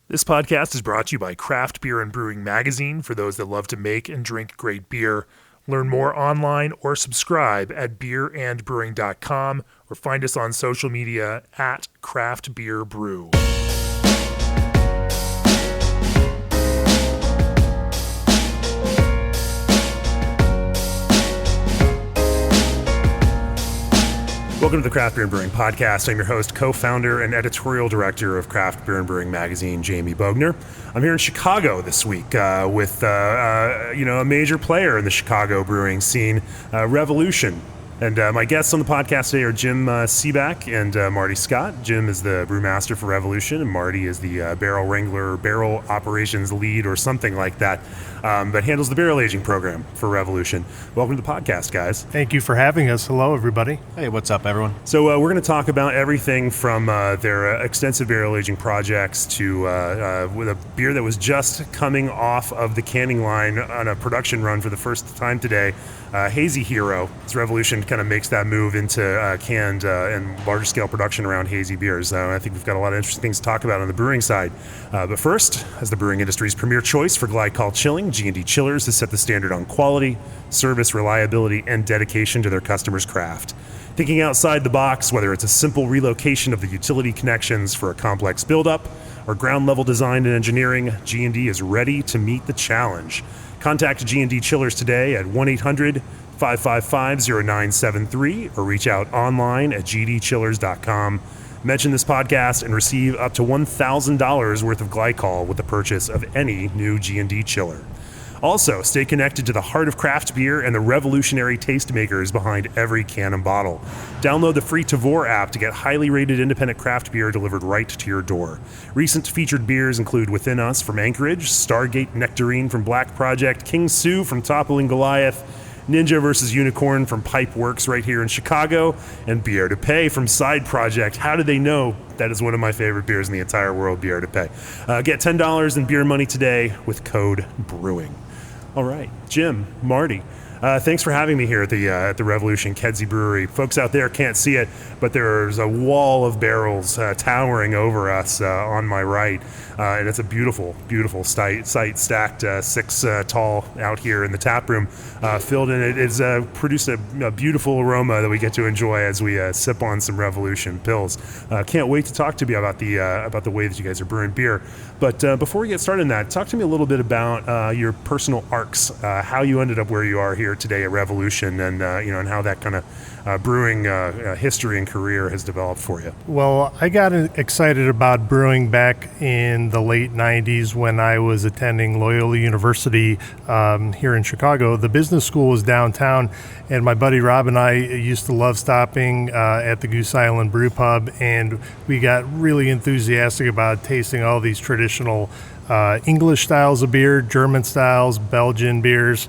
This podcast is brought to you by Craft Beer and Brewing Magazine for those that love to make and drink great beer. Learn more online or subscribe at beerandbrewing.com or find us on social media at Craft Beer Brew. Welcome to the Craft Beer and Brewing Podcast. I'm your host, co-founder, and editorial director of Craft Beer and Brewing Magazine, Jamie Bogner. I'm here in Chicago this week with a major player in the Chicago brewing scene, Revolution. And my guests on the podcast today are Jim Cibak and Marty Scott. Jim is the brewmaster for Revolution, and Marty is the barrel wrangler, barrel operations lead, or something like that, but handles the barrel aging program for Revolution. Welcome to the podcast, guys. Thank you for having us. Hello, everybody. Hey, what's up, everyone? So we're going to talk about everything from their extensive barrel aging projects to with a beer that was just coming off of the canning line on a production run for the first time today. Hazy Hero. This Revolution kind of makes that move into canned and larger scale production around hazy beers. I think we've got a lot of interesting things to talk about on the brewing side. But first, as the brewing industry's premier choice for glycol chilling, G&D Chillers has set the standard on quality, service, reliability, and dedication to their customers' craft. Thinking outside the box, whether it's a simple relocation of the utility connections for a complex buildup or ground-level design and engineering, G&D is ready to meet the challenge. Contact G&D Chillers today at 1-800-555-0973 or reach out online at gdchillers.com. Mention this podcast and receive up to $1,000 worth of glycol with the purchase of any new G&D chiller. Also, stay connected to the heart of craft beer and the revolutionary tastemakers behind every can and bottle. Download the free Tavour app to get highly rated independent craft beer delivered right to your door. Recent featured beers include Within Us from Anchorage, Stargate Nectarine from Black Project, King Sue from Toppling Goliath, Ninja vs. Unicorn from Pipe Works right here in Chicago, and Bière de Paix from Side Project. How do they know? That is one of my favorite beers in the entire world, Bière de Paix. Get $10 in beer money today with code BREWING. All right, Jim, Marty, thanks for having me here at the Revolution Kedzie Brewery. Folks out there can't see it, but there's a wall of barrels towering over us on my right, and it's a beautiful, beautiful site stacked 6 tall out here in the tap room, filled in. It's produced a beautiful aroma that we get to enjoy as we sip on some Revolution pills. Can't wait to talk to you about the way that you guys are brewing beer. But before we get started on that, talk to me a little bit about your personal arcs, how you ended up where you are here today at Revolution, and and how that kind of brewing history and career has developed for you. Well, I got excited about brewing back in the late 90s when I was attending Loyola University here in Chicago. The business school was downtown, and my buddy Rob and I used to love stopping at the Goose Island Brew Pub, and we got really enthusiastic about tasting all these traditional English styles of beer, German styles, Belgian beers.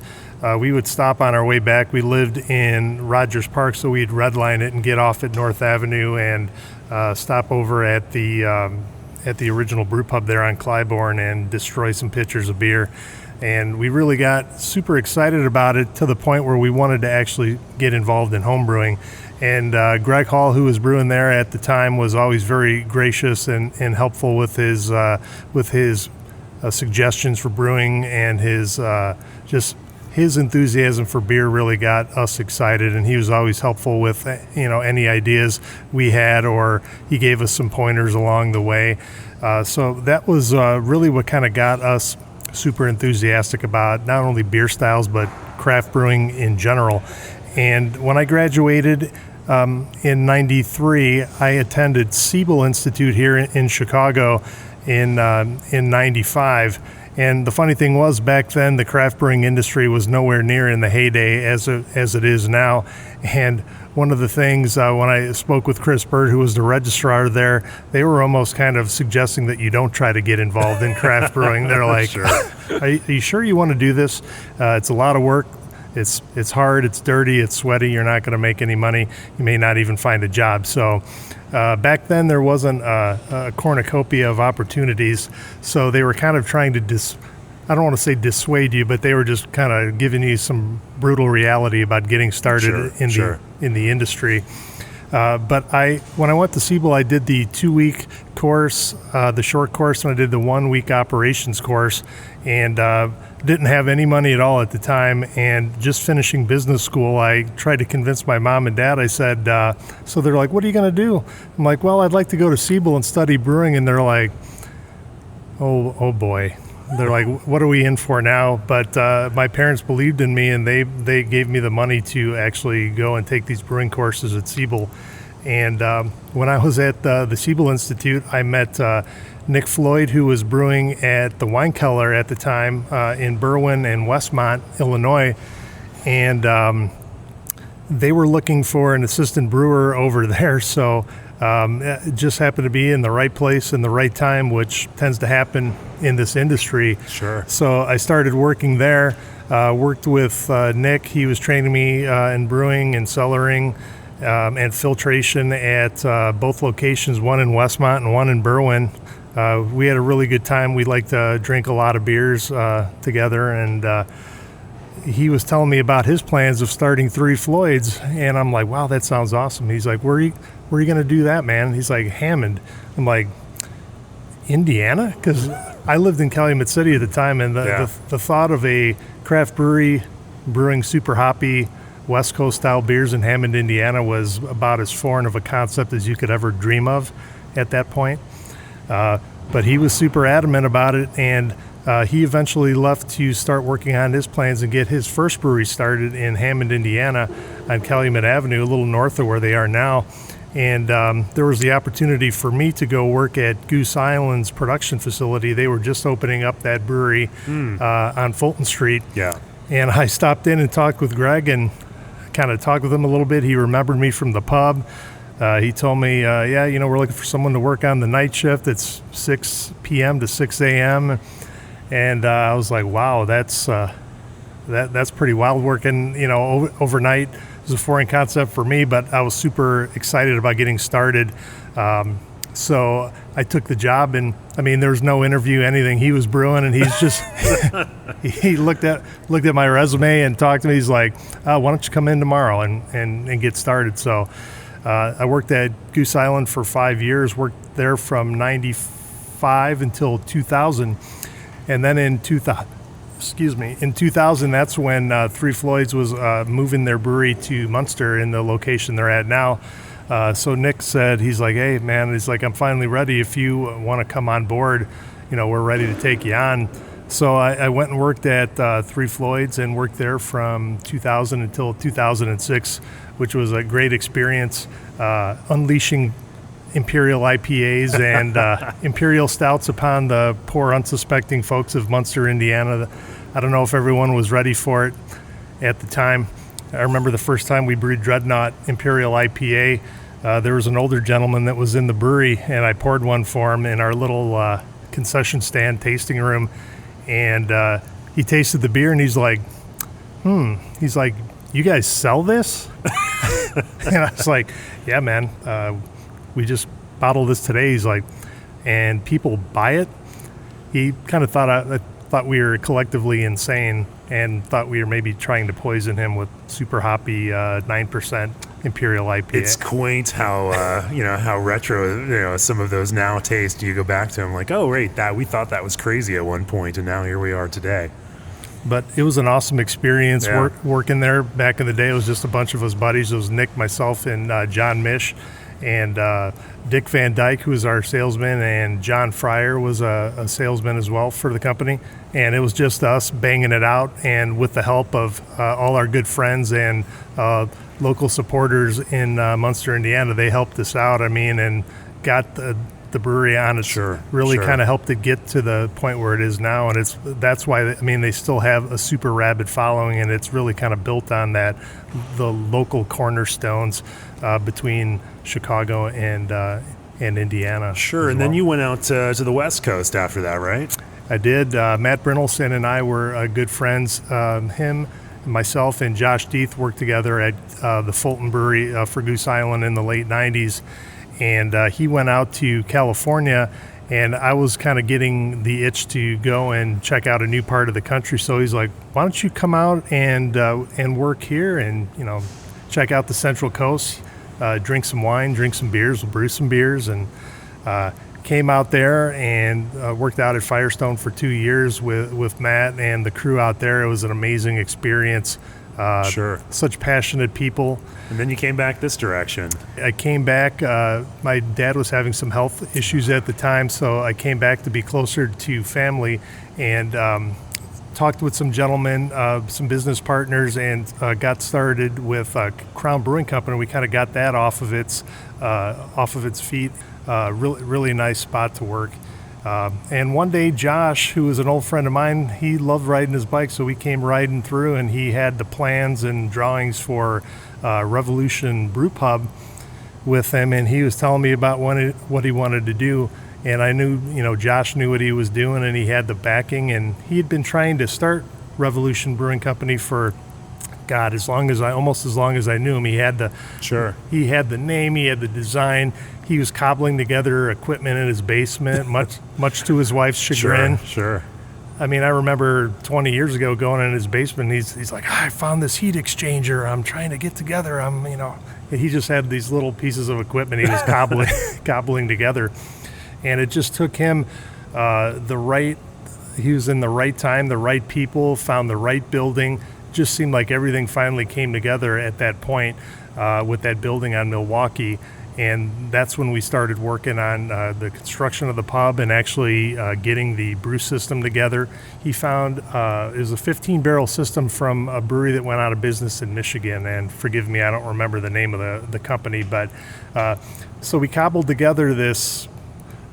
We would stop on our way back. We lived in Rogers Park, so we'd redline it and get off at North Avenue and stop over at the original brew pub there on Clybourne and destroy some pitchers of beer. And we really got super excited about it to the point where we wanted to actually get involved in home brewing. And Greg Hall, who was brewing there at the time, was always very gracious and helpful with his suggestions for brewing, and his enthusiasm for beer really got us excited, and he was always helpful with any ideas we had, or he gave us some pointers along the way. So that was really what kind of got us super enthusiastic about not only beer styles but craft brewing in general. And when I graduated in '93, I attended Siebel Institute here in Chicago in '95. And the funny thing was, back then, the craft brewing industry was nowhere near in the heyday as it is now. And one of the things, when I spoke with Chris Bird, who was the registrar there, they were almost kind of suggesting that you don't try to get involved in craft brewing. They're like, Sure. Are you sure you want to do this? It's a lot of work. It's hard, it's dirty, it's sweaty. You're not going to make any money. You may not even find a job. So back then there wasn't a cornucopia of opportunities. So they were kind of trying to I don't want to say dissuade you, but they were just kind of giving you some brutal reality about getting started in the industry. But when I went to Cibak, I did the 2-week course, the short course, and I did the 1-week operations course, and didn't have any money at all at the time. And just finishing business school, I tried to convince my mom and dad. I said, so they're like, "What are you going to do?" I'm like, "Well, I'd like to go to Cibak and study brewing." And they're like, oh boy. They're like, "What are we in for now?" But my parents believed in me, and they gave me the money to actually go and take these brewing courses at Cibak. And when I was at the Cibak Institute, I met Nick Floyd, who was brewing at the Wine Cellar at the time in Berwyn and Westmont, Illinois. And they were looking for an assistant brewer over there. So it just happened to be in the right place in the right time, which tends to happen in this industry. Sure. So I started working there, worked with Nick. He was training me in brewing and cellaring and filtration at both locations, one in Westmont and one in Berwyn. We had a really good time. We liked to drink a lot of beers together, and he was telling me about his plans of starting Three Floyds, and I'm like, "Wow, that sounds awesome." He's like, where are you going to do that, man?" He's like, "Hammond." I'm like, "Indiana?" Because I lived in Calumet City at the time, and the thought of a craft brewery brewing super hoppy West Coast style beers in Hammond, Indiana was about as foreign of a concept as you could ever dream of at that point. But he was super adamant about it, and he eventually left to start working on his plans and get his first brewery started in Hammond, Indiana on Calumet Avenue, a little north of where they are now. And there was the opportunity for me to go work at Goose Island's production facility. They were just opening up that brewery on Fulton Street. Yeah. And I stopped in and talked with Greg and kind of talked with him a little bit. He remembered me from the pub. He told me, we're looking for someone to work on the night shift. It's 6 p.m. to 6 a.m. And I was like, wow, that's pretty wild working, overnight. It was a foreign concept for me, but I was super excited about getting started. So I took the job, and there was no interview, anything. He was brewing, and he's just he looked at my resume and talked to me. He's like, "Why don't you come in tomorrow and get started?" So I worked at Goose Island for 5 years. Worked there from '95 until 2000, and then in 2000, that's when Three Floyds was moving their brewery to Munster in the location they're at now. So Nick said, he's like, "Hey, man," he's like, "I'm finally ready. If you want to come on board, we're ready to take you on." So I went and worked at Three Floyds and worked there from 2000 until 2006, which was a great experience, unleashing Imperial IPAs and Imperial Stouts upon the poor, unsuspecting folks of Munster, Indiana. I don't know if everyone was ready for it at the time. I remember the first time we brewed Dreadnought Imperial IPA, there was an older gentleman that was in the brewery, and I poured one for him in our little concession stand tasting room, and he tasted the beer, and he's like, he's like, "You guys sell this?" And I was like, "Yeah, man, we just bottled this today." He's like, "And people buy it?" He kind of thought we were collectively insane and thought we were maybe trying to poison him with super hoppy 9% Imperial IPA. It's quaint how how retro some of those now taste. You go back to them like, "Oh, right, we thought that was crazy at one point, and now here we are today." But it was an awesome experience working there. Back in the day, it was just a bunch of us buddies. It was Nick, myself, and John Mish, and Dick Van Dyke, who was our salesman, and John Fryer was a salesman as well for the company. And it was just us banging it out, and with the help of all our good friends and local supporters in Munster, Indiana, they helped us out. And got the brewery on its really kind of helped it get to the point where it is now. And that's why they still have a super rabid following, and it's really kind of built on the local cornerstones between Chicago and Indiana. Sure. And then you went out to the West Coast after that, right? I did. Matt Brynolson and I were good friends. Him, myself, and Josh Deeth worked together at the Fulton Brewery for Goose Island in the late 90s. And he went out to California, and I was kind of getting the itch to go and check out a new part of the country. So he's like, "Why don't you come out and work here and check out the Central Coast?" drink some wine, drink some beers, we'll brew some beers, and came out there and worked out at Firestone for 2 years with Matt and the crew out there. It was an amazing experience. Sure. Such passionate people. And then you came back this direction. I came back. My dad was having some health issues at the time, so I came back to be closer to family and talked with some gentlemen, some business partners, and got started with Crown Brewing Company. We kind of got that off of its feet. Really nice spot to work. And one day, Josh, who was an old friend of mine, he loved riding his bike, so we came riding through, and he had the plans and drawings for Revolution Brew Pub with him, and he was telling me about what he wanted to do. And I knew, Josh knew what he was doing, and he had the backing, and he had been trying to start Revolution Brewing Company for, God, almost as long as I knew him. He had the name, he had the design. He was cobbling together equipment in his basement, much to his wife's chagrin. Sure. I mean, I remember 20 years ago going in his basement. He's like, I found this heat exchanger. I'm trying to get together. He just had these little pieces of equipment he was cobbling together, and it just took him He was in the right time, the right people, found the right building. Just seemed like everything finally came together at that point with that building on Milwaukee. And that's when we started working on the construction of the pub and actually getting the brew system together. He found it was a 15-barrel system from a brewery that went out of business in Michigan. And forgive me, I don't remember the name of the company. But so we cobbled together this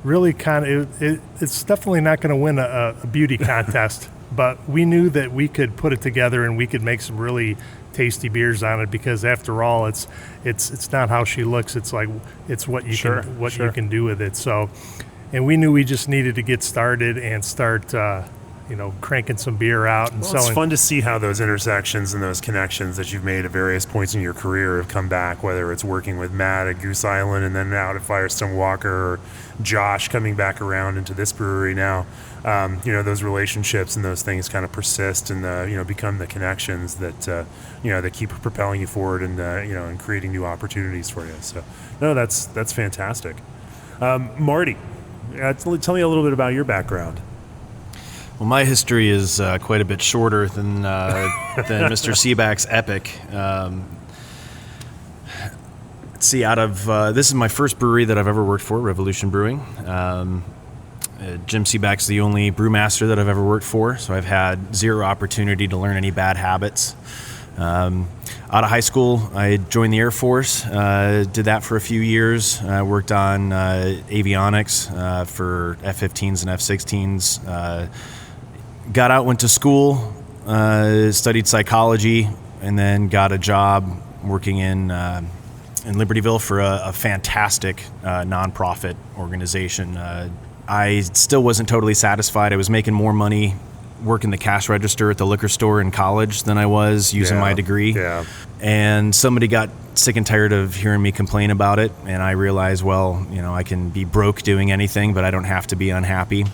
really it's definitely not going to win a beauty contest. But we knew that we could put it together and we could make some really tasty beers on it, because after all, it's not how she looks. It's what you can do with it. So, and we knew we just needed to get started and start cranking some beer out and selling. It's fun to see how those intersections and those connections that you've made at various points in your career have come back, whether it's working with Matt at Goose Island and then out at Firestone Walker, or Josh coming back around into this brewery now. Those relationships and those things kind of persist and become the connections that that keep propelling you forward and creating new opportunities for you. So, no, that's fantastic. Marty, tell me a little bit about your background. Well, my history is quite a bit shorter than Mr. Cibak's epic. Let's see, this is my first brewery that I've ever worked for, Revolution Brewing. Jim Cibak's the only brewmaster that I've ever worked for, so I've had zero opportunity to learn any bad habits. Out of high school, I joined the Air Force, did that for a few years. I worked on avionics for F-15s and F-16s. Got out, went to school, studied psychology, and then got a job working in Libertyville for a fantastic nonprofit organization. I still wasn't totally satisfied. I was making more money working the cash register at the liquor store in college than I was using my degree. Yeah. And somebody got sick and tired of hearing me complain about it, and I realized, I can be broke doing anything, but I don't have to be unhappy.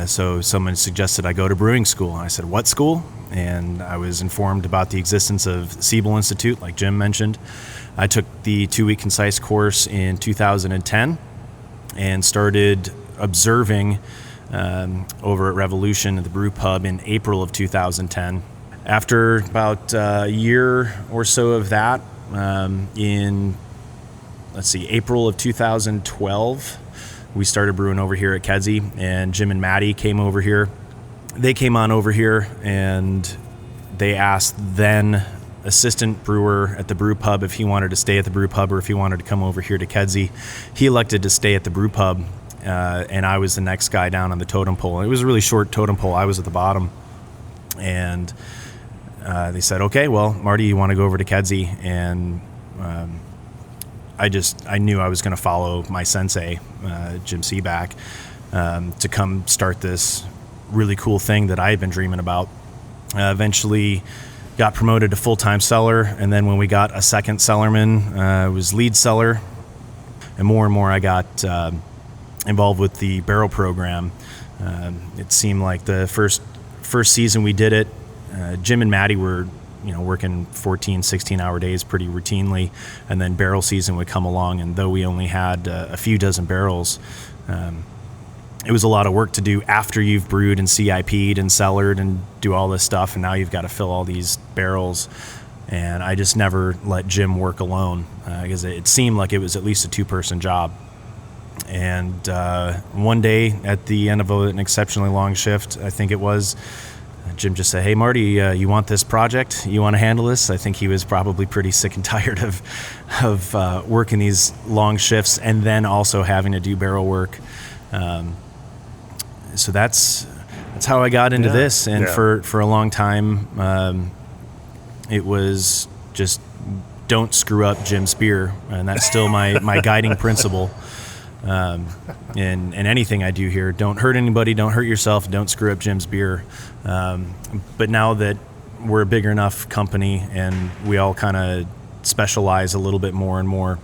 So someone suggested I go to brewing school. And I said, what school? And I was informed about the existence of Cibak Institute, like Jim mentioned. I took the 2-week concise course in 2010 and started observing over at Revolution at the brew pub in April of 2010. After about a year or so of that, in April of 2012, we started brewing over here at Kedzie, and Jim and Marty came over here. They came on over here and they asked then assistant brewer at the brew pub if he wanted to stay at the brew pub or if he wanted to come over here to Kedzie. He elected to stay at the brew pub, and I was the next guy down on the totem pole. It was a really short totem pole. I was at the bottom, and they said, okay, well, Marty, you want to go over to Kedzie? And I knew I was going to follow my sensei, Jim Cibak, to come start this really cool thing that I had been dreaming about. Eventually got promoted to full-time cellar, and then when we got a second cellarman, I was lead cellar, and more I got involved with the barrel program. It seemed like the first season we did it, Jim and Marty were working 14, 16-hour days pretty routinely, and then barrel season would come along, and though we only had a few dozen barrels, it was a lot of work to do after you've brewed and CIP'd and cellared and do all this stuff, and now you've got to fill all these barrels. And I just never let Jim work alone, because it seemed like it was at least a two-person job. And one day at the end of an exceptionally long shift, I think it was, Jim just said, "Hey, Marty, you want this project? You want to handle this?" I think he was probably pretty sick and tired of working these long shifts and then also having to do barrel work. So that's how I got into this. And for a long time, it was just don't screw up Jim's beer. And that's still my guiding principle. In anything I do here, don't hurt anybody, don't hurt yourself, don't screw up Jim's beer. But now that we're a big enough company and we all kind of specialize a little bit more and more,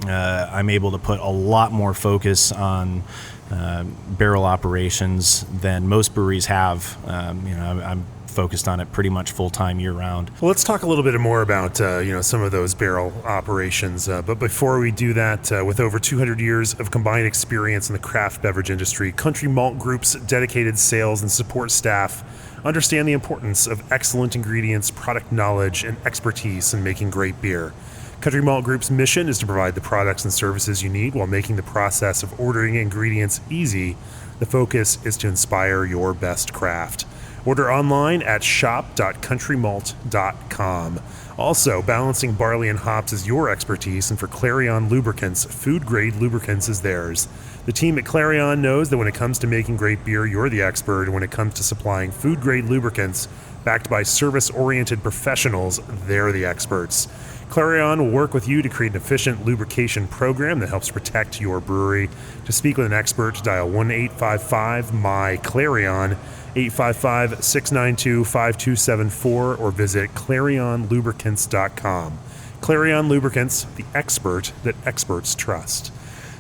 I'm able to put a lot more focus on barrel operations than most breweries have. I'm focused on it pretty much full-time year-round. Well, let's talk a little bit more about some of those barrel operations. But before we do that, with over 200 years of combined experience in the craft beverage industry, Country Malt Group's dedicated sales and support staff understand the importance of excellent ingredients, product knowledge, and expertise in making great beer. Country Malt Group's mission is to provide the products and services you need while making the process of ordering ingredients easy. The focus is to inspire your best craft. Order online at shop.countrymalt.com. Also, balancing barley and hops is your expertise, and for Clarion Lubricants, food-grade lubricants is theirs. The team at Clarion knows that when it comes to making great beer, you're the expert, and when it comes to supplying food-grade lubricants backed by service-oriented professionals, they're the experts. Clarion will work with you to create an efficient lubrication program that helps protect your brewery. To speak with an expert, dial 1-855-MY-CLARION, 855-692-5274, or visit clarionlubricants.com. Clarion Lubricants, the expert that experts trust.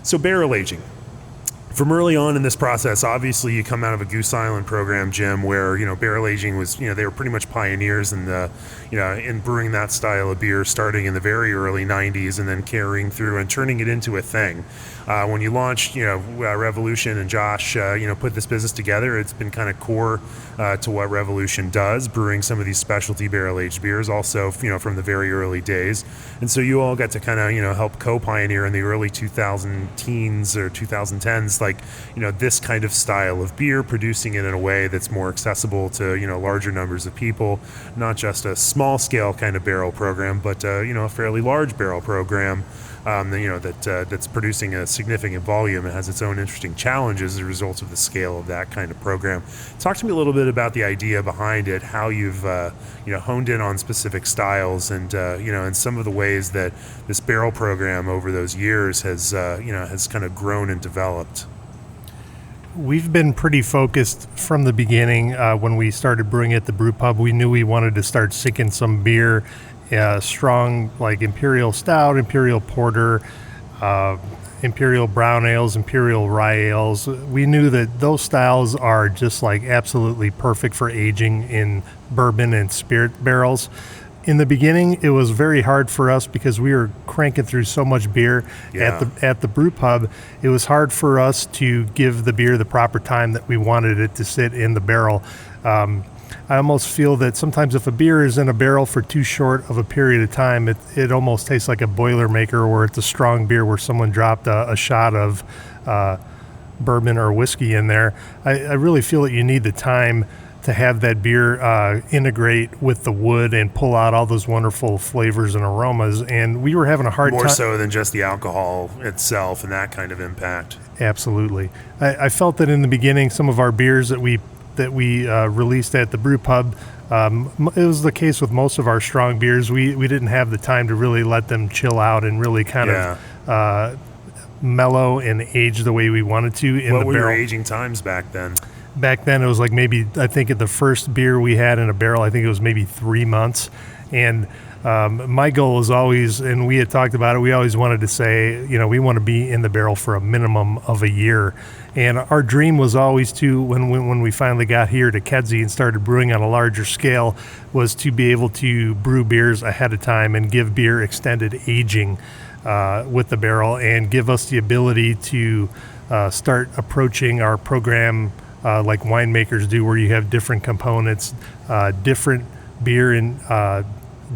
So barrel aging. From early on in this process, obviously you come out of a Goose Island program, Jim, where barrel aging was they were pretty much pioneers in the in brewing that style of beer, starting in the very early '90s and then carrying through and turning it into a thing. When you launched, Revolution, and Josh, put this business together, it's been kind of core to what Revolution does, brewing some of these specialty barrel-aged beers, also, from the very early days. And so you all got to kind of, help co-pioneer in the early 2010s or 2010s, this kind of style of beer, producing it in a way that's more accessible to, larger numbers of people, not just a small-scale kind of barrel program, but, a fairly large barrel program. That's producing a significant volume and has its own interesting challenges as a result of the scale of that kind of program. Talk to me a little bit about the idea behind it, how you've honed in on specific styles, and and some of the ways that this barrel program over those years has kind of grown and developed. We've been pretty focused from the beginning. When we started brewing at the brew pub, we knew we wanted to start sinking some beer. Strong, like Imperial Stout, Imperial Porter, Imperial Brown Ales, Imperial Rye Ales. We knew that those styles are just absolutely perfect for aging in bourbon and spirit barrels. In the beginning, it was very hard for us because we were cranking through so much beer at the brew pub. It was hard for us to give the beer the proper time that we wanted it to sit in the barrel. I almost feel that sometimes if a beer is in a barrel for too short of a period of time, it almost tastes like a Boilermaker, where it's a strong beer where someone dropped a shot of bourbon or whiskey in there. I really feel that you need the time to have that beer integrate with the wood and pull out all those wonderful flavors and aromas. And we were having a hard time. More so than just the alcohol itself and that kind of impact. Absolutely. I felt that in the beginning, some of our beers that we released at the brew pub, it was the case with most of our strong beers. We didn't have the time to really let them chill out and really kind of mellow and age the way we wanted to in the barrel. What were your aging times back then? Back then, it was I think at the first beer we had in a barrel, I think it was maybe 3 months. And My goal is always, and we had talked about it, we always wanted to say, we want to be in the barrel for a minimum of a year. And our dream was always to, when we finally got here to Kedzie and started brewing on a larger scale, was to be able to brew beers ahead of time and give beer extended aging with the barrel, and give us the ability to start approaching our program like winemakers do, where you have different components, different beer in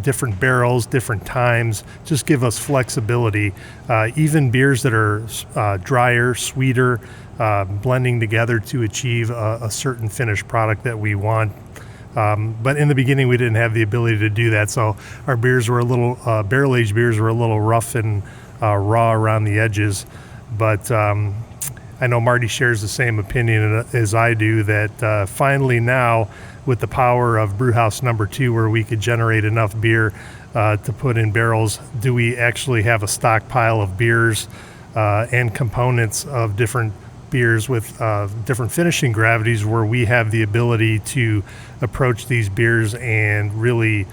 different barrels, different times. Just give us flexibility. Even beers that are drier, sweeter, blending together to achieve a certain finished product that we want. But in the beginning, we didn't have the ability to do that, so our beers were a little barrel-aged beers were a little rough and raw around the edges. But I know Marty shares the same opinion as I do, that finally now, with the power of Brewhouse number 2, where we could generate enough beer to put in barrels, do we actually have a stockpile of beers and components of different beers with different finishing gravities, where we have the ability to approach these beers and really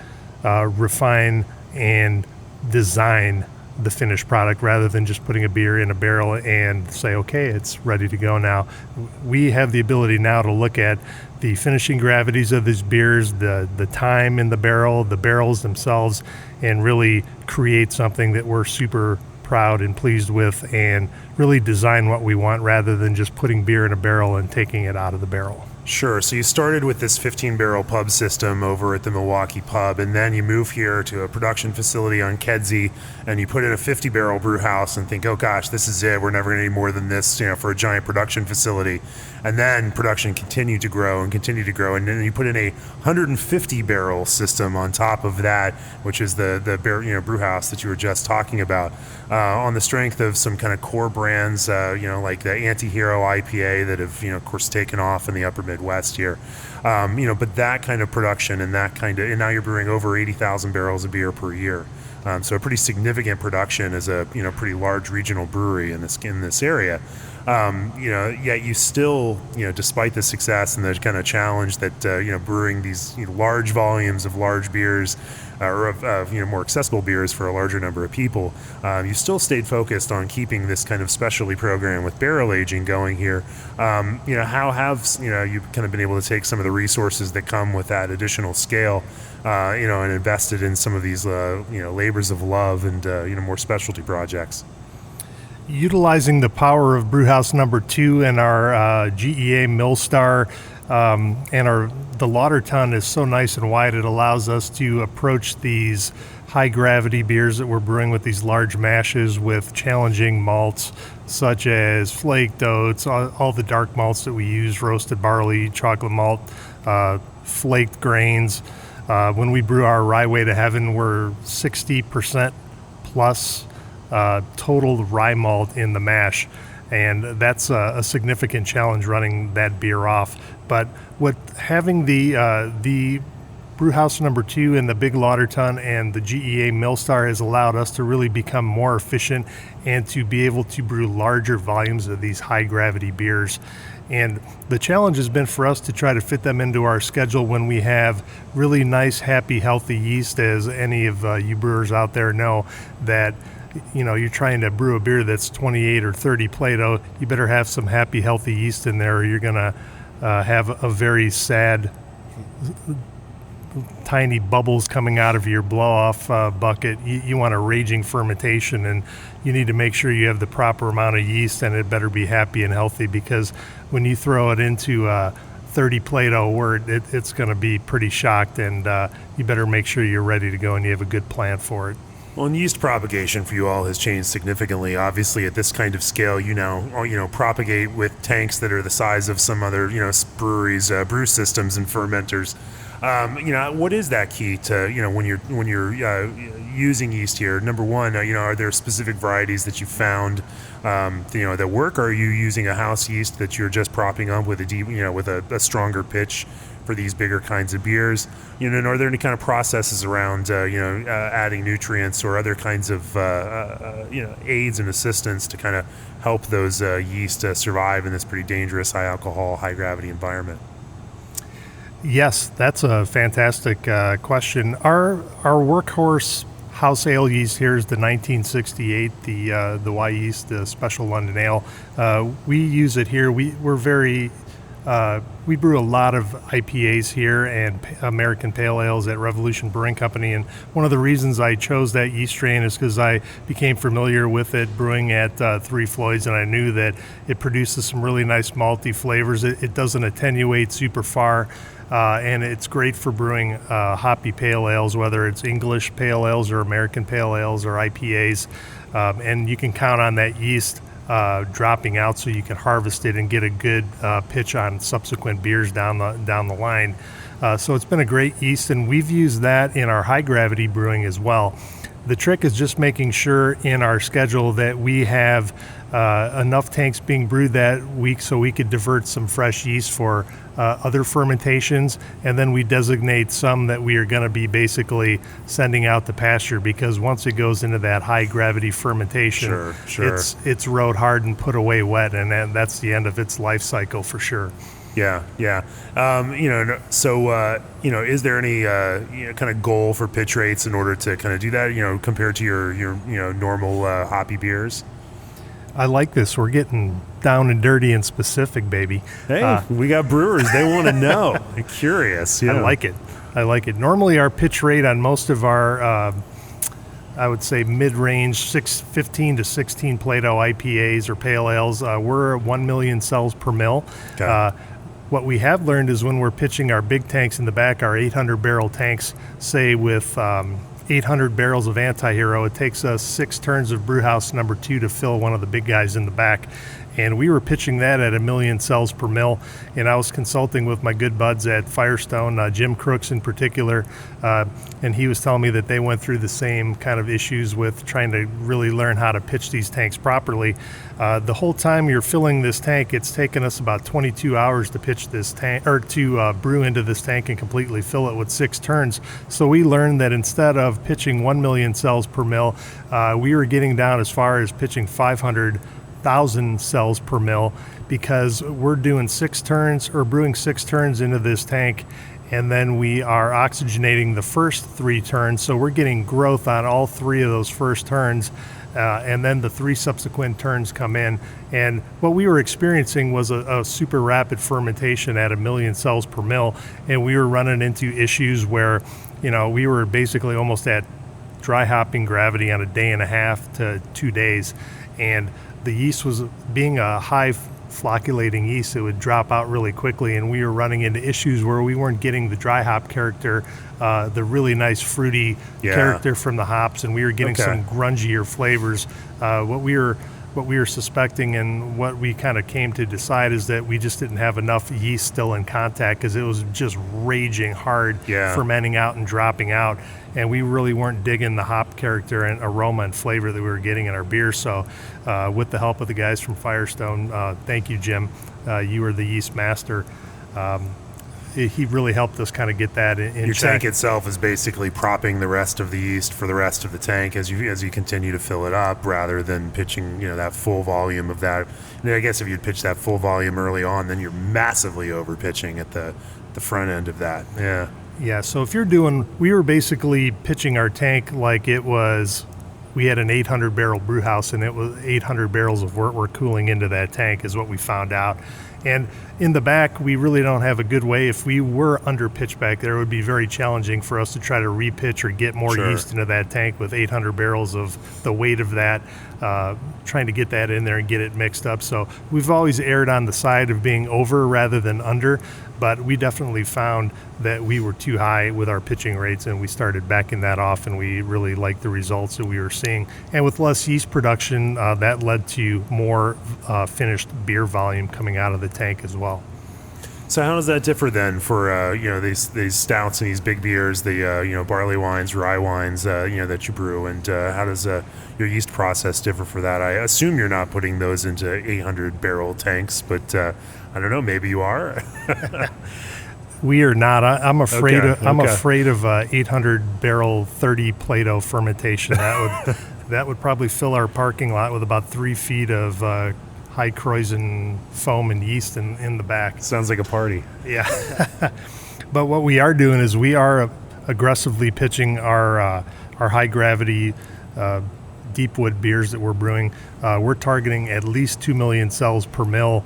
refine and design the finished product, rather than just putting a beer in a barrel and say, okay, it's ready to go now. We have the ability now to look at the finishing gravities of these beers, the time in the barrel, the barrels themselves, and really create something that we're super proud and pleased with, and really design what we want, rather than just putting beer in a barrel and taking it out of the barrel. Sure. So you started with this 15-barrel pub system over at the Milwaukee Pub, and then you move here to a production facility on Kedzie, and you put in a 50-barrel brew house and think, oh gosh, this is it. We're never going to need more than this, for a giant production facility. And then production continued to grow, and then you put in a 150-barrel system on top of that, which is the brew house that you were just talking about, on the strength of some kind of core brands, like the Anti-Hero IPA that have, of course, taken off in the upper Midwest here. But that kind of production and and now you're brewing over 80,000 barrels of beer per year. So a pretty significant production as a pretty large regional brewery in this area. Yet you still, despite the success and the kind of challenge that brewing these large volumes of large beers, or of more accessible beers for a larger number of people, you still stayed focused on keeping this kind of specialty program with barrel aging going here. How have you kind of been able to take some of the resources that come with that additional scale, and invested in some of these labors of love and more specialty projects? Utilizing the power of Brewhouse number 2 and our GEA Millstar, and the lauter tun is so nice and wide, it allows us to approach these high gravity beers that we're brewing with these large mashes with challenging malts such as flaked oats, all the dark malts that we use, roasted barley, chocolate malt, flaked grains. When we brew our Rye Way to Heaven, we're 60% plus total rye malt in the mash, and that's a significant challenge running that beer off. But having the Brewhouse number 2 and the big lauter tun and the GEA Millstar has allowed us to really become more efficient and to be able to brew larger volumes of these high gravity beers. And the challenge has been for us to try to fit them into our schedule when we have really nice, happy, healthy yeast. As any of you brewers out there know, that you're trying to brew a beer that's 28 or 30 Plato, you better have some happy, healthy yeast in there, or you're going to have a very sad, tiny bubbles coming out of your blow-off bucket. You want a raging fermentation, and you need to make sure you have the proper amount of yeast, and it better be happy and healthy, because when you throw it into 30 Plato, where it's going to be pretty shocked, and you better make sure you're ready to go and you have a good plan for it. Well, and yeast propagation for you all has changed significantly. Obviously, at this kind of scale, you now propagate with tanks that are the size of some other breweries, brew systems and fermenters. What is that key to when you're using yeast here? Number one, are there specific varieties that you found that work? Or are you using a house yeast that you're just propping up with a stronger pitch for these bigger kinds of beers? And are there any kind of processes around adding nutrients or other kinds of aids and assistance to kind of help those yeast survive in this pretty dangerous high alcohol, high gravity environment? Yes, that's a fantastic question. Our workhorse house ale yeast here is the 1968, the Y yeast, the Special London Ale. We use it here. We're very we brew a lot of IPAs here and American Pale Ales at Revolution Brewing Company, and one of the reasons I chose that yeast strain is because I became familiar with it brewing at Three Floyds, and I knew that it produces some really nice malty flavors. It doesn't attenuate super far, and it's great for brewing hoppy pale ales, whether it's English pale ales or American pale ales or IPAs, and you can count on that yeast dropping out so you can harvest it and get a good pitch on subsequent beers down the line. So it's been a great yeast, and we've used that in our high gravity brewing as well. The trick is just making sure in our schedule that we have enough tanks being brewed that week so we could divert some fresh yeast for other fermentations, and then we designate some that we are going to be basically sending out to pasture, because once it goes into that high gravity fermentation, it's rode hard and put away wet, and that's the end of its life cycle for sure. Yeah. Is there any kind of goal for pitch rates in order to kind of do that, compared to your normal hoppy beers? I like this. We're getting down and dirty and specific, baby. Hey, we got brewers. They want to know. They're curious. I like it. Normally our pitch rate on most of our, I would say mid-range 15 to 16 Plato IPAs or pale ales, we're 1 million cells per mil. Okay. What we have learned is when we're pitching our big tanks in the back, our 800-barrel tanks, say with 800 barrels of Anti-Hero, it takes us 6 turns of brewhouse number 2 to fill one of the big guys in the back. And we were pitching that at 1 million cells per mil. And I was consulting with my good buds at Firestone, Jim Crooks in particular, and he was telling me that they went through the same kind of issues with trying to really learn how to pitch these tanks properly. The whole time you're filling this tank, it's taken us about 22 hours to pitch this tank, or to brew into this tank and completely fill it with 6 turns. So we learned that instead of pitching 1 million cells per mil, we were getting down as far as pitching 500,000 cells per mil, because we're doing 6 turns or brewing 6 turns into this tank, and then we are oxygenating the first 3 turns. So we're getting growth on all 3 of those first turns, and then the 3 subsequent turns come in. And what we were experiencing was a super rapid fermentation at 1 million cells per mil, and we were running into issues where, we were basically almost at dry hopping gravity on a day and a half to 2 days, and the yeast was being a high flocculating yeast. It would drop out really quickly, and we were running into issues where we weren't getting the dry hop character, the really nice fruity character from the hops, and we were getting some grungier flavors. What we were suspecting and what we kind of came to decide is that we just didn't have enough yeast still in contact, because it was just raging hard, fermenting out and dropping out, and we really weren't digging the hop character and aroma and flavor that we were getting in our beer. So with the help of the guys from Firestone, thank you, Jim, you were the yeast master. He really helped us kind of get that in Your check. tank itself is basically propping the rest of the yeast for the rest of the tank as you continue to fill it up, rather than pitching that full volume of that. I guess if you'd pitch that full volume early on, then you're massively over pitching at the front end of that. Yeah, so if we were basically pitching our tank like we had an 800 barrel brew house, and it was 800 barrels of wort were cooling into that tank is what we found out. And in the back, we really don't have a good way. If we were under pitch back there, it would be very challenging for us to try to repitch or get more yeast into that tank with 800 barrels of the weight of that, trying to get that in there and get it mixed up. So we've always erred on the side of being over rather than under, but we definitely found that we were too high with our pitching rates, and we started backing that off, and we really liked the results that we were seeing. And with less yeast production, that led to more finished beer volume coming out of the tank as well. So how does that differ then for these stouts and these big beers, the barley wines, rye wines, that you brew, and how does your yeast process differ for that? I assume you're not putting those into 800 barrel tanks, but I don't know, maybe you are. We are not. I'm afraid. I'm afraid of 800 barrel 30 Plato fermentation. That would probably fill our parking lot with about 3 feet of high Kreuzen foam and yeast in the back. Sounds like a party. Yeah. But what we are doing is we are aggressively pitching our high gravity deep wood beers that we're brewing. We're targeting at least 2 million cells per mill,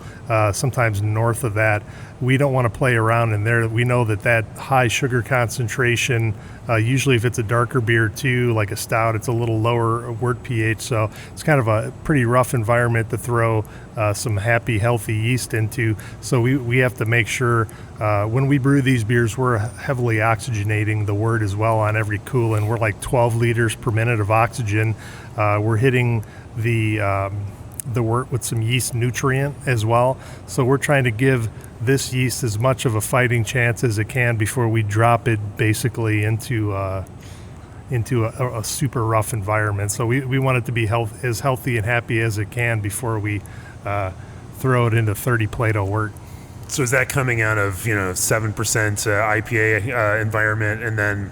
sometimes north of that. We don't want to play around in there. We know that high sugar concentration, usually if it's a darker beer too, like a stout, it's a little lower wort pH, so it's kind of a pretty rough environment to throw some happy, healthy yeast into. So we have to make sure when we brew these beers, we're heavily oxygenating the wort as well on every coolin. We're like 12 liters per minute of oxygen. We're hitting the wort with some yeast nutrient as well. So we're trying to give this yeast as much of a fighting chance as it can before we drop it basically into a super rough environment. So we want it to be as healthy and happy as it can before we throw it into 30 Plato wort. So is that coming out of 7% IPA environment, and then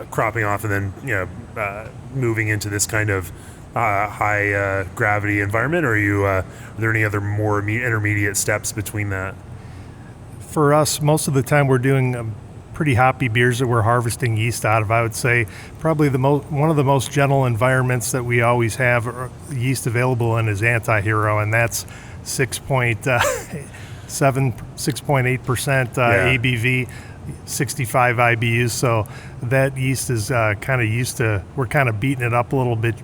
cropping off, and then moving into this kind of high gravity environment, or are there any other more intermediate steps between that? For us, most of the time we're doing pretty hoppy beers that we're harvesting yeast out of. I would say probably one of the most gentle environments that we always have yeast available in is Anti-Hero, and that's 6.8% ABV, 65 IBUs. So that yeast is kind of used to, we're kind of beating it up a little bit,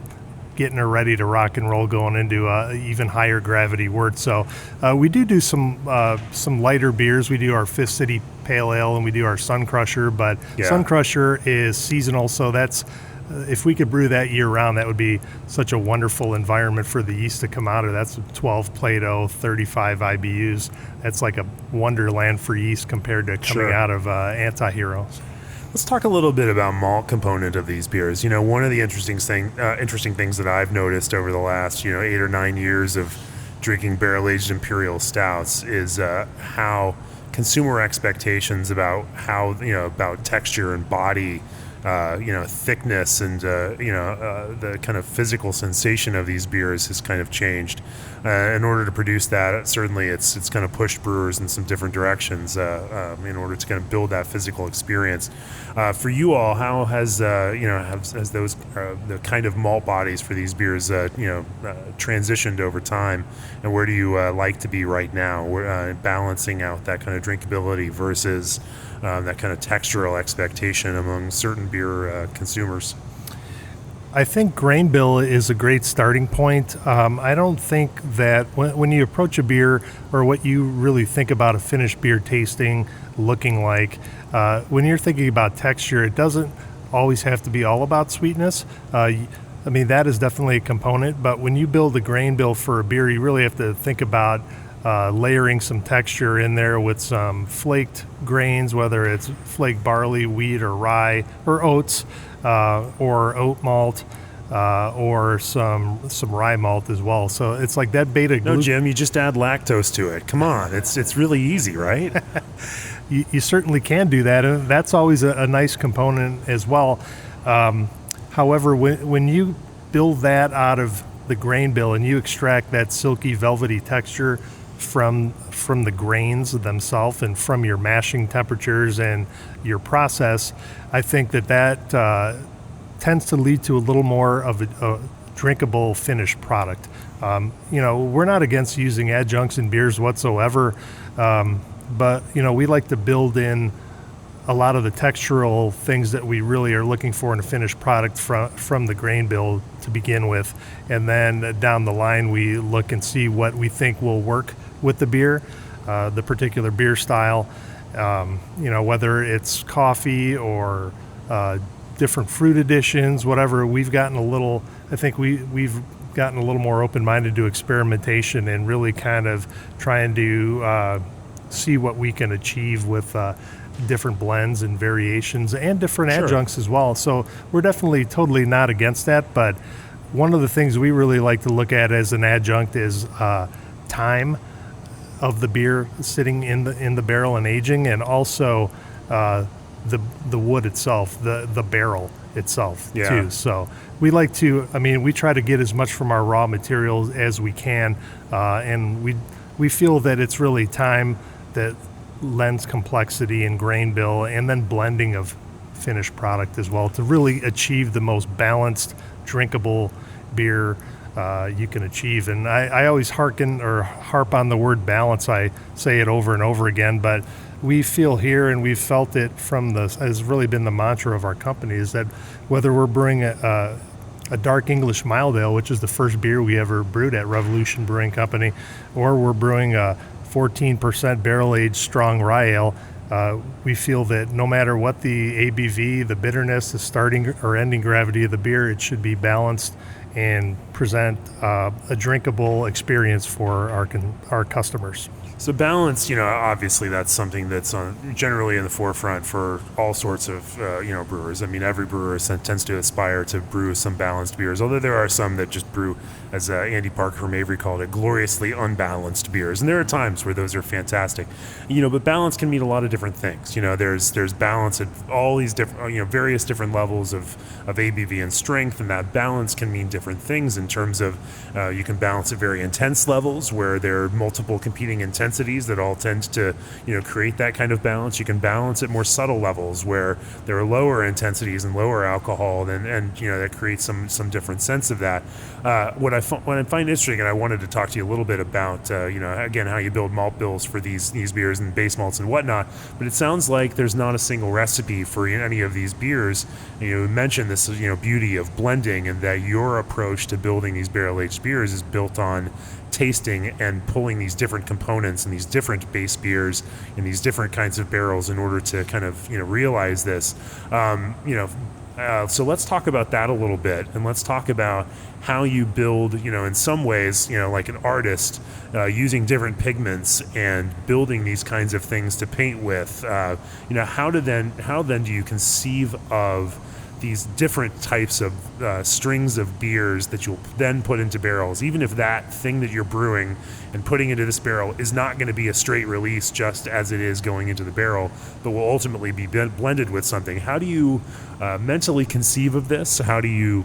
getting her ready to rock and roll going into even higher gravity wort. So we do some lighter beers. We do our Fifth City Pale Ale and we do our Sun Crusher, but Sun Crusher is seasonal, so that's if we could brew that year round, that would be such a wonderful environment for the yeast to come out of. That's 12 Plato, 35 IBUs. That's like a wonderland for yeast compared to coming out of Anti-Hero. Let's talk a little bit about malt component of these beers. One of the interesting things that I've noticed over the last 8 or 9 years of drinking barrel-aged imperial stouts is how consumer expectations about about texture and body, thickness and the kind of physical sensation of these beers has kind of changed. In order to produce that, certainly it's kind of pushed brewers in some different directions in order to kind of build that physical experience. For you all, how has has those the kind of malt bodies for these beers transitioned over time, and where do you like to be right now? Balancing out that kind of drinkability versus that kind of textural expectation among certain beer consumers. I think grain bill is a great starting point. I don't think that when you approach a beer, or what you really think about a finished beer tasting, looking like, when you're thinking about texture, it doesn't always have to be all about sweetness. That is definitely a component, but when you build a grain bill for a beer, you really have to think about layering some texture in there with some flaked grains, whether it's flaked barley, wheat, or rye, or oats, or oat malt, or some rye malt as well. So it's like that beta No, Jim, you just add lactose to it. Come on, it's really easy, right? You certainly can do that, and that's always a nice component as well. However, when you build that out of the grain bill and you extract that silky, velvety texture from the grains themselves and from your mashing temperatures and your process, I think that tends to lead to a little more of a drinkable finished product. We're not against using adjuncts in beers whatsoever, but we like to build in a lot of the textural things that we really are looking for in a finished product from the grain bill to begin with, and then down the line we look and see what we think will work with the beer, the particular beer style, whether it's coffee or different fruit additions, whatever. We've gotten we've gotten a little more open-minded to experimentation and really kind of trying to see what we can achieve with different blends and variations and different adjuncts as well. So we're definitely totally not against that, but one of the things we really like to look at as an adjunct is time of the beer sitting in the barrel and aging, and also the wood itself, the barrel itself too. So we like to, we try to get as much from our raw materials as we can, and we feel that it's really time that lends complexity in grain bill, and then blending of finished product as well to really achieve the most balanced, drinkable beer you can achieve. And I always harp on the word balance. I say it over and over again, but we feel here, and we've felt it has really been the mantra of our company, is that whether we're brewing a dark English mild ale, which is the first beer we ever brewed at Revolution Brewing Company, or we're brewing a 14% barrel-aged strong rye ale, we feel that no matter what the ABV, the bitterness, the starting or ending gravity of the beer, it should be balanced and present a drinkable experience for our customers. So balance, obviously that's something that's generally in the forefront for all sorts of, brewers. I mean, every brewer tends to aspire to brew some balanced beers, although there are some that just brew, as Andy Parker from Avery called it, gloriously unbalanced beers. And there are times where those are fantastic, but balance can mean a lot of different things. There's balance at all these different, various different levels of ABV and strength, and that balance can mean different things in terms of you can balance at very intense levels where there are multiple competing intensities that all tend to create that kind of balance. You can balance at more subtle levels where there are lower intensities and lower alcohol, and that creates some different sense of that. What I find interesting, and I wanted to talk to you a little bit about again how you build malt bills for these beers and base malts and whatnot, but it sounds like there's not a single recipe for any of these beers. You mentioned this beauty of blending, and that your approach to building these barrel-aged beers is built on tasting and pulling these different components and these different base beers in these different kinds of barrels in order to kind of realize this. So let's talk about that a little bit, and let's talk about how you build, in some ways, like an artist, using different pigments and building these kinds of things to paint with. How then do you conceive of these different types of strings of beers that you'll then put into barrels, even if that thing that you're brewing and putting into this barrel is not going to be a straight release just as it is going into the barrel, but will ultimately be blended with something. How do you mentally conceive of this? How do you,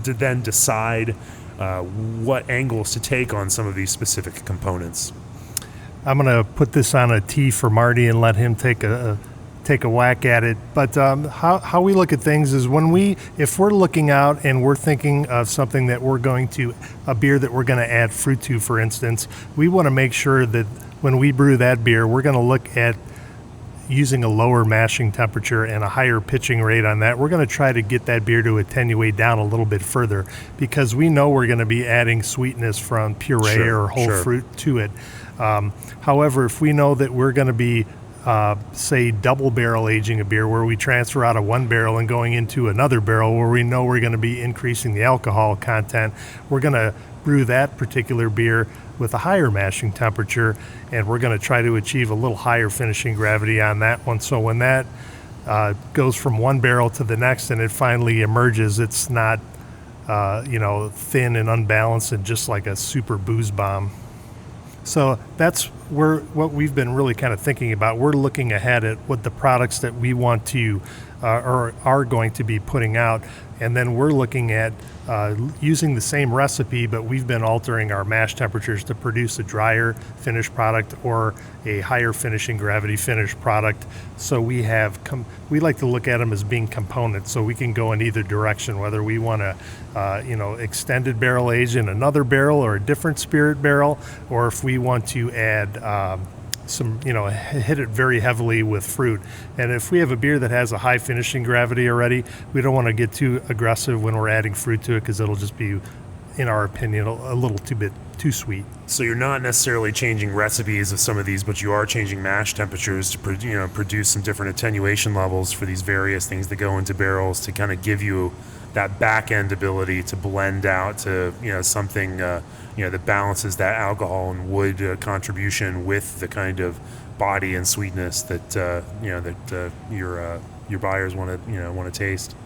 then decide what angles to take on some of these specific components? I'm going to put this on a tee for Marty and let him take a whack at it. But how we look at things is if we're looking out and we're thinking of something that a beer that we're going to add fruit to, for instance, we want to make sure that when we brew that beer, we're going to look at using a lower mashing temperature and a higher pitching rate on that. We're going to try to get that beer to attenuate down a little bit further, because we know we're going to be adding sweetness from puree or whole fruit to it. However, if we know that we're going to be say double barrel aging a beer, where we transfer out of one barrel and going into another barrel where we know we're going to be increasing the alcohol content, we're going to brew that particular beer with a higher mashing temperature, and we're going to try to achieve a little higher finishing gravity on that one. So when that goes from one barrel to the next and it finally emerges, it's not thin and unbalanced and just like a super booze bomb. So that's what we've been really kind of thinking about. We're looking ahead at what the products that we want to or are going to be putting out, and then we're looking at using the same recipe, but we've been altering our mash temperatures to produce a drier finished product or a higher finishing gravity finished product. So we like to look at them as being components, so we can go in either direction, whether we want to extended barrel age in another barrel or a different spirit barrel, or if we want to add hit it very heavily with fruit. And if we have a beer that has a high finishing gravity already, we don't want to get too aggressive when we're adding fruit to it, because it'll just be, in our opinion, a little too sweet. So you're not necessarily changing recipes of some of these, but you are changing mash temperatures to produce some different attenuation levels for these various things that go into barrels to kind of give you that back end ability to blend out to something that balances that alcohol and wood contribution with the kind of body and sweetness that your buyers want to taste.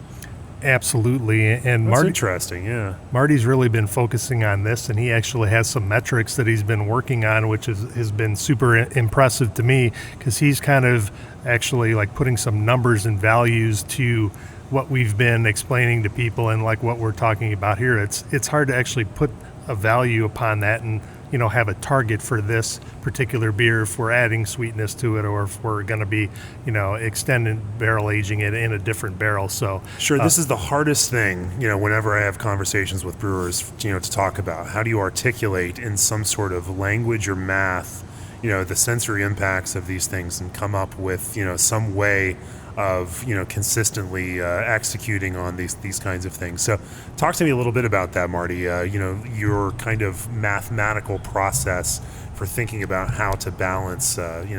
Absolutely. And That's interesting, yeah. Marty's really been focusing on this, and he actually has some metrics that he's been working on, which has been super impressive to me, because he's kind of actually like putting some numbers and values to what we've been explaining to people, and like what we're talking about here. It's hard to actually put a value upon that and have a target for this particular beer if we're adding sweetness to it, or if we're going to be, extending barrel aging it in a different barrel. So sure, this is the hardest thing, whenever I have conversations with brewers, to talk about. How do you articulate in some sort of language or math, the sensory impacts of these things, and come up with, some way of consistently executing on these kinds of things. So talk to me a little bit about that, Marty. Your kind of mathematical process for thinking about how to balance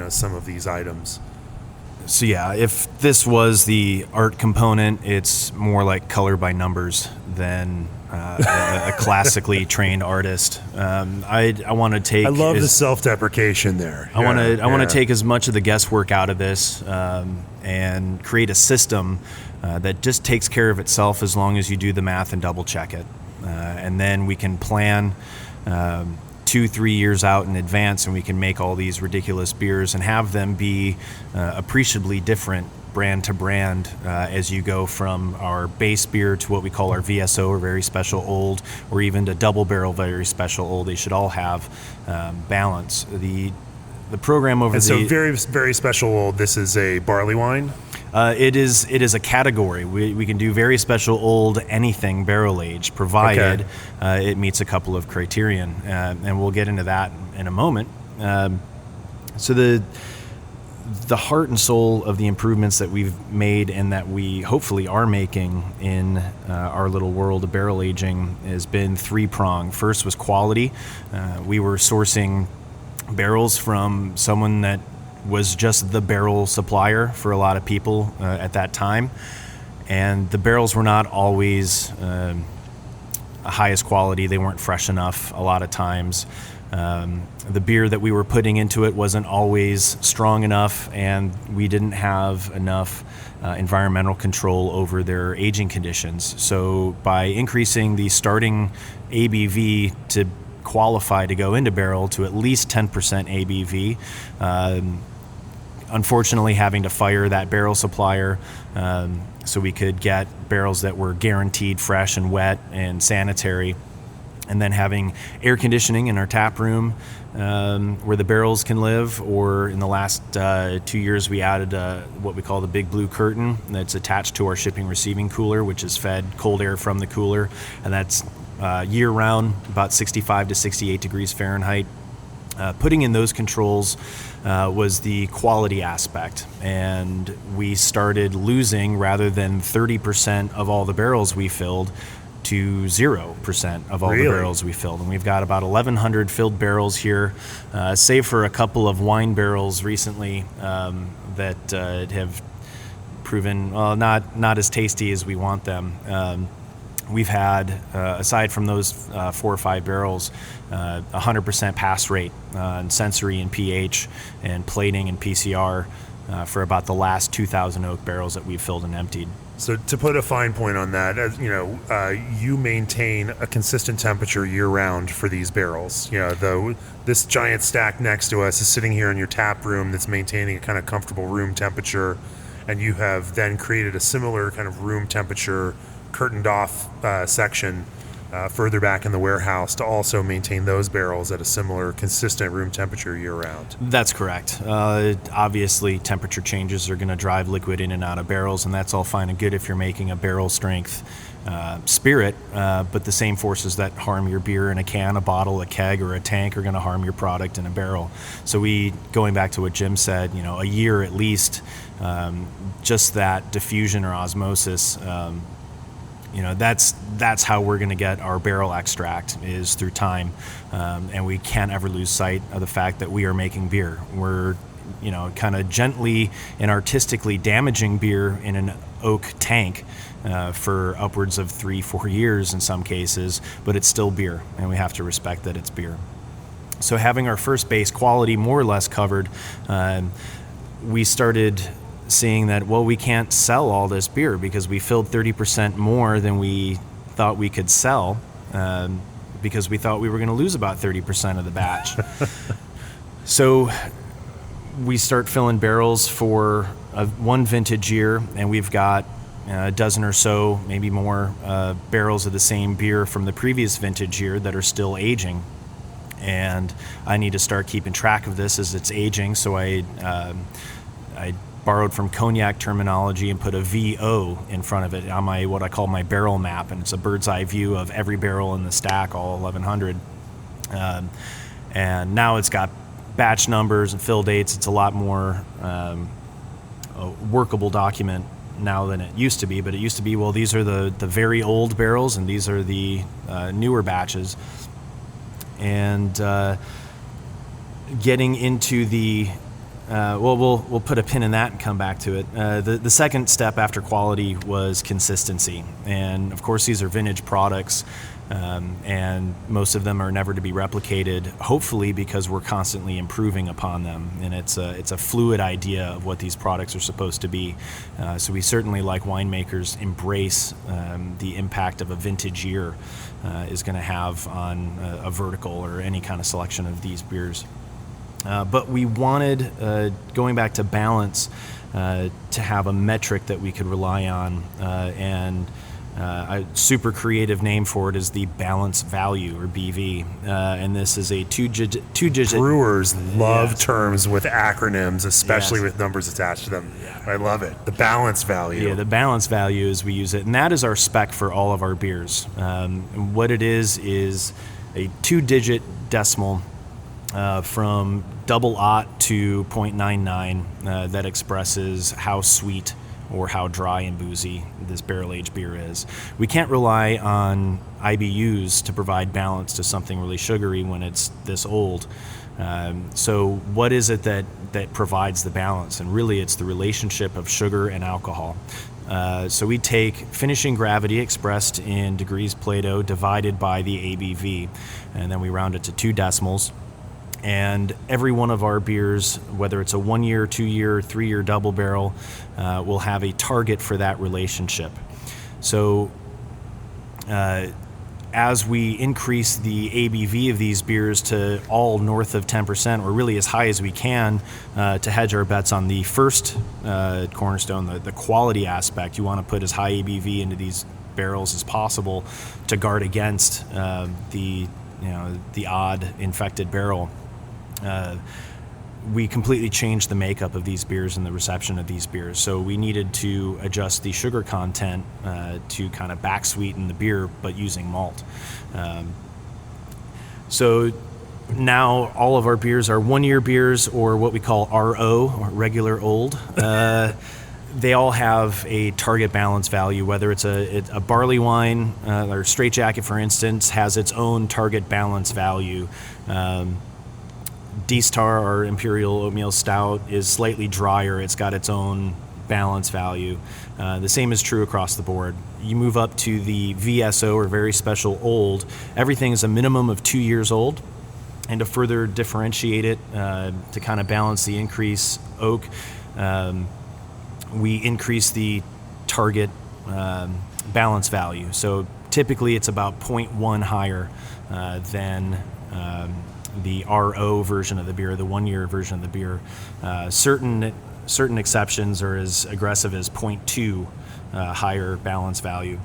some of these items. So yeah, if this was the art component, it's more like color by numbers than a classically trained artist. I want to take. I love the self-deprecation there. I want to take as much of the guesswork out of this and create a system that just takes care of itself as long as you do the math and double check it, and then we can plan 2-3 years out in advance, and we can make all these ridiculous beers and have them be appreciably different brand to brand as you go from our base beer to what we call our VSO, or very special old, or even to double barrel very special old. They should all have balance. The program over and so very, very special old, this is a barley wine? It is a category. We can do very special old anything barrel aged, provided it meets a couple of criterion, and we'll get into that in a moment. So the heart and soul of the improvements that we've made and that we hopefully are making in our little world of barrel aging has been three-pronged. First was quality. We were sourcing barrels from someone that was just the barrel supplier for a lot of people at that time, and the barrels were not always highest quality. They weren't fresh enough a lot of times. The beer that we were putting into it wasn't always strong enough, and we didn't have enough environmental control over their aging conditions. So by increasing the starting ABV to qualify to go into barrel to at least 10% ABV, unfortunately having to fire that barrel supplier so we could get barrels that were guaranteed fresh and wet and sanitary, and then having air conditioning in our tap room where the barrels can live. Or in the last 2 years we added what we call the big blue curtain that's attached to our shipping receiving cooler, which is fed cold air from the cooler, and that's year round, about 65 to 68 degrees Fahrenheit. Putting in those controls was the quality aspect, and we started losing, rather than 30% of all the barrels we filled, to 0% of all the barrels we filled. And we've got about 1,100 filled barrels here, save for a couple of wine barrels recently that have proven not as tasty as we want them. We've had, aside from those 4 or 5 barrels, 100% pass rate on sensory and pH and plating and PCR for about the last 2,000 oak barrels that we've filled and emptied. So to put a fine point on that, you maintain a consistent temperature year-round for these barrels. This giant stack next to us is sitting here in your tap room that's maintaining a kind of comfortable room temperature, and you have then created a similar kind of room temperature curtained off section further back in the warehouse to also maintain those barrels at a similar consistent room temperature year-round. That's correct. Obviously, temperature changes are going to drive liquid in and out of barrels, and that's all fine and good if you're making a barrel strength spirit, but the same forces that harm your beer in a can, a bottle, a keg, or a tank are going to harm your product in a barrel. So going back to what Jim said, a year at least, just that diffusion or osmosis, that's how we're going to get our barrel extract, is through time, and we can't ever lose sight of the fact that we are making beer. We're kind of gently and artistically damaging beer in an oak tank for upwards of 3-4 years in some cases, but it's still beer, and we have to respect that it's beer. So having our first base quality more or less covered, we started seeing that, we can't sell all this beer because we filled 30% more than we thought we could sell, because we thought we were going to lose about 30% of the batch. So we start filling barrels for one vintage year, and we've got a dozen or so, maybe more, barrels of the same beer from the previous vintage year that are still aging. and I need to start keeping track of this as it's aging. So I borrowed from cognac terminology and put a VO in front of it on my what I call my barrel map, and it's a bird's eye view of every barrel in the stack, all 1,100. And now it's got batch numbers and fill dates. It's a lot more a workable document now than it used to be. But it used to be, well, these are the very old barrels and these are the newer batches. And getting into the we'll put a pin in that and come back to it. The second step after quality was consistency, and of course these are vintage products, and most of them are never to be replicated. Hopefully, because we're constantly improving upon them, and it's a fluid idea of what these products are supposed to be. So we certainly, like winemakers, embrace the impact of a vintage year is going to have on a vertical or any kind of selection of these beers. But we wanted, going back to balance, to have a metric that we could rely on, and a super creative name for it is the balance value, or BV, and this is a two-digit. Brewers love terms with acronyms, especially Yes. with numbers attached to them. I love it. The balance value. Yeah, the balance value as we use it, and that is our spec for all of our beers. And what it is a two-digit decimal. From double aught to 0.99 that expresses how sweet or how dry and boozy this barrel-aged beer is. We can't rely on IBUs to provide balance to something really sugary when it's this old. So what is it that provides the balance? And really it's the relationship of sugar and alcohol. So we take finishing gravity expressed in degrees Plato divided by the ABV, and then we round it to 2 decimals. And every one of our beers, whether it's a 1-year, 2-year, 3-year double barrel, will have a target for that relationship. So as we increase the ABV of these beers to all north of 10%, or really as high as we can, to hedge our bets on the first cornerstone, the quality aspect, you want to put as high ABV into these barrels as possible to guard against the odd infected barrel. We completely changed the makeup of these beers and the reception of these beers. So we needed to adjust the sugar content to kind of back sweeten the beer, but using malt. So now all of our beers are 1-year beers, or what we call RO, or regular old. They all have a target balance value, whether it's a barley wine, or Straight Jacket, for instance, has its own target balance value. D-Star, our Imperial Oatmeal Stout, is slightly drier. It's got its own balance value. The same is true across the board. You move up to the VSO, or very special old, everything is a minimum of 2 years old. And to further differentiate it, to kind of balance the increase oak, we increase the target balance value. So typically it's about 0.1 higher than the RO version of the beer, the 1-year version of the beer. Certain exceptions are as aggressive as 0.2 higher balance value.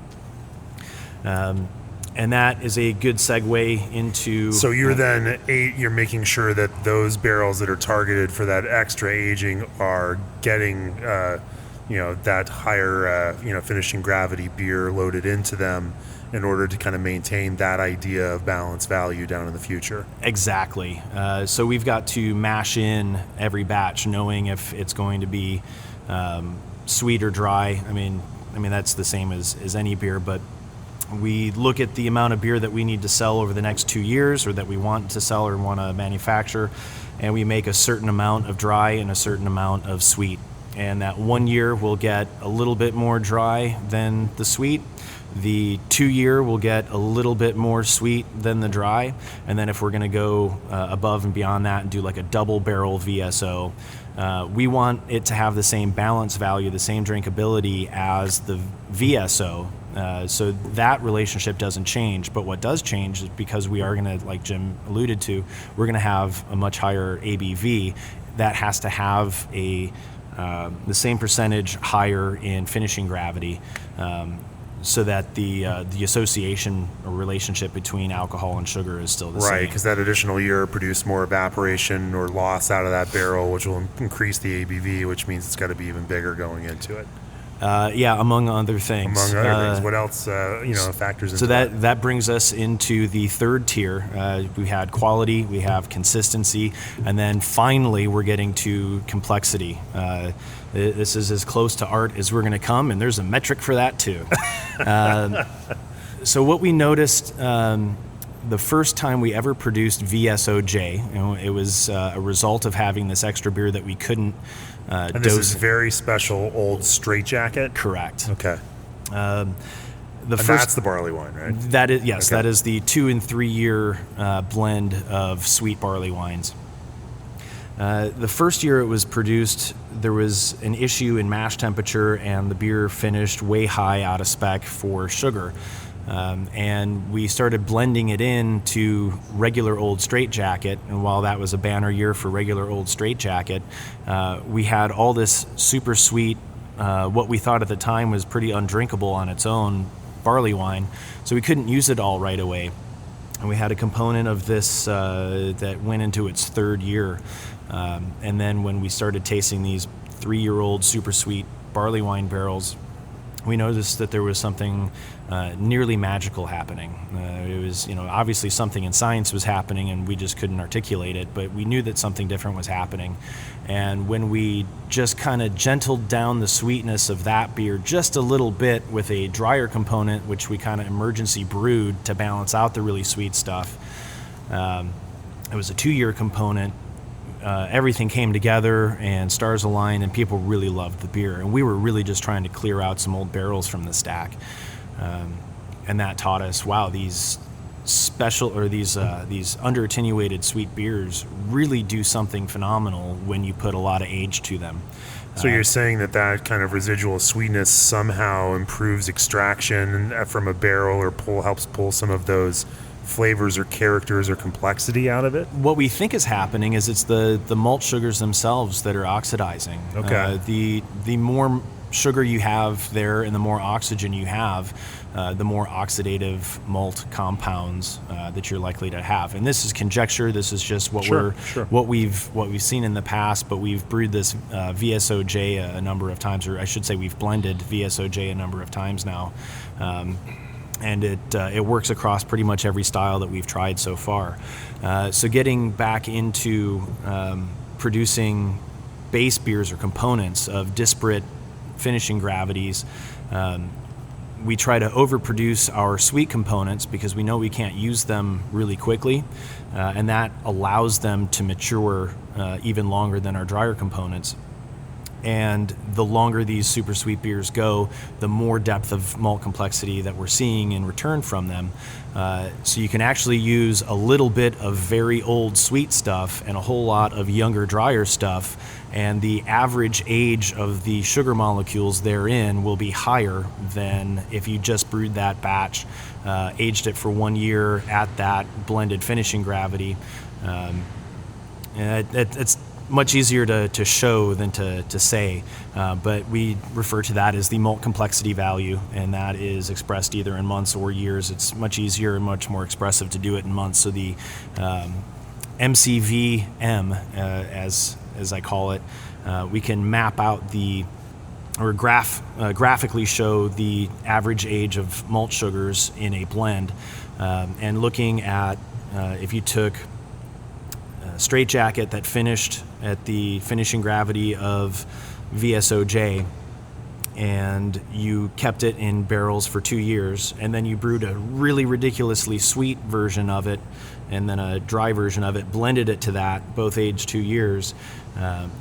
And that is a good segue into... So you're you're making sure that those barrels that are targeted for that extra aging are getting, that higher, finishing gravity beer loaded into them, in order to kind of maintain that idea of balance value down in the future. Exactly. So we've got to mash in every batch, knowing if it's going to be sweet or dry. I mean that's the same as any beer, but we look at the amount of beer that we need to sell over the next 2 years, or that we want to sell or want to manufacture, and we make a certain amount of dry and a certain amount of sweet. And that 1 year will get a little bit more dry than the sweet. The 2-year will get a little bit more sweet than the dry. And then if we're going to go above and beyond that and do like a double barrel VSO, we want it to have the same balance value, the same drinkability as the VSO. So that relationship doesn't change. But what does change is, because we are going to, like Jim alluded to, we're going to have a much higher ABV. That has to have the same percentage higher in finishing gravity. so that the association or relationship between alcohol and sugar is still the same. Right, because that additional year produced more evaporation or loss out of that barrel, which will increase the ABV, which means it's got to be even bigger going into it. Among other things. What else factors into that? That brings us into the third tier. We had quality, we have consistency, and then finally we're getting to complexity. This is as close to art as we're going to come, and there's a metric for that too. So what we noticed the first time we ever produced VSOJ, it was a result of having this extra beer that we couldn't and dose. This is very special old straight jacket? Correct. Okay. That's the barley wine, right? That is, yes, Okay. that is the 2 and 3 year blend of sweet barley wines. The first year it was produced, there was an issue in mash temperature, and the beer finished way high out of spec for sugar. And we started blending it into regular old straight jacket, and while that was a banner year for regular old straight jacket, we had all this super sweet, what we thought at the time was pretty undrinkable on its own barley wine, so we couldn't use it all right away. And we had a component of this that went into its third year. And then when we started tasting these 3-year-old super sweet barley wine barrels, we noticed that there was something nearly magical happening. It was, obviously something in science was happening, and we just couldn't articulate it, but we knew that something different was happening. And when we just kind of gentled down the sweetness of that beer just a little bit with a drier component, which we kind of emergency brewed to balance out the really sweet stuff, it was a 2-year component. Everything came together and stars aligned, and people really loved the beer. And we were really just trying to clear out some old barrels from the stack. And that taught us, wow, these special, or these under attenuated sweet beers really do something phenomenal when you put a lot of age to them. So you're saying that kind of residual sweetness somehow improves extraction from a barrel, or helps pull some of those flavors or characters or complexity out of it? What we think is happening is it's the malt sugars themselves that are oxidizing. Okay. The more sugar you have there and the more oxygen you have, the more oxidative malt compounds that you're likely to have. And this is conjecture. This is just what what we've seen in the past. But we've brewed this VSOJ a number of times, or I should say, we've blended VSOJ a number of times now. And it works across pretty much every style that we've tried so far. So getting back into producing base beers or components of disparate finishing gravities, we try to overproduce our sweet components because we know we can't use them really quickly, and that allows them to mature even longer than our drier components. And the longer these super sweet beers go, the more depth of malt complexity that we're seeing in return from them. So you can actually use a little bit of very old sweet stuff and a whole lot of younger, drier stuff, and the average age of the sugar molecules therein will be higher than if you just brewed that batch, aged it for 1 year at that blended finishing gravity. And it's much easier to show than to say, but we refer to that as the malt complexity value, and that is expressed either in months or years. It's much easier and much more expressive to do it in months. So the MCVM, as I call it, we can map out graphically show the average age of malt sugars in a blend, and looking at if you took straight jacket that finished at the finishing gravity of VSOJ, and you kept it in barrels for 2 years, and then you brewed a really ridiculously sweet version of it and then a dry version of it, blended it to that, both aged 2 years,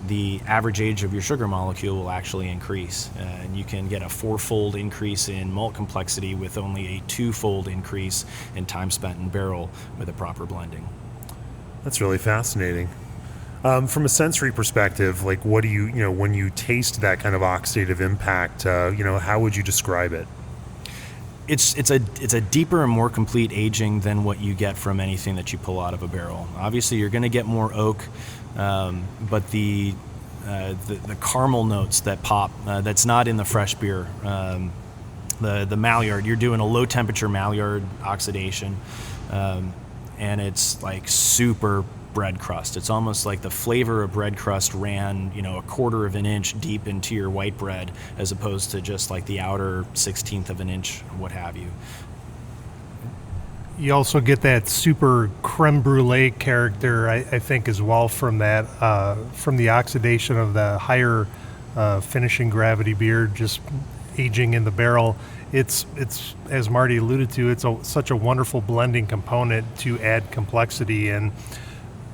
the average age of your sugar molecule will actually increase, and you can get a 4-fold increase in malt complexity with only a 2-fold increase in time spent in barrel with a proper blending. That's really fascinating. From a sensory perspective, like, what do you when you taste that kind of oxidative impact, how would you describe it? It's a deeper and more complete aging than what you get from anything that you pull out of a barrel. Obviously, you're going to get more oak, but the caramel notes that pop, that's not in the fresh beer. the Maillard. You're doing a low temperature Maillard oxidation, and it's like super bread crust. It's almost like the flavor of bread crust ran, a quarter of an inch deep into your white bread, as opposed to just like the outer 1/16 of an inch, what have you. You also get that super creme brulee character, I think, as well from that, from the oxidation of the higher finishing gravity beer just aging in the barrel. It's as Marty alluded to, it's such a wonderful blending component to add complexity. And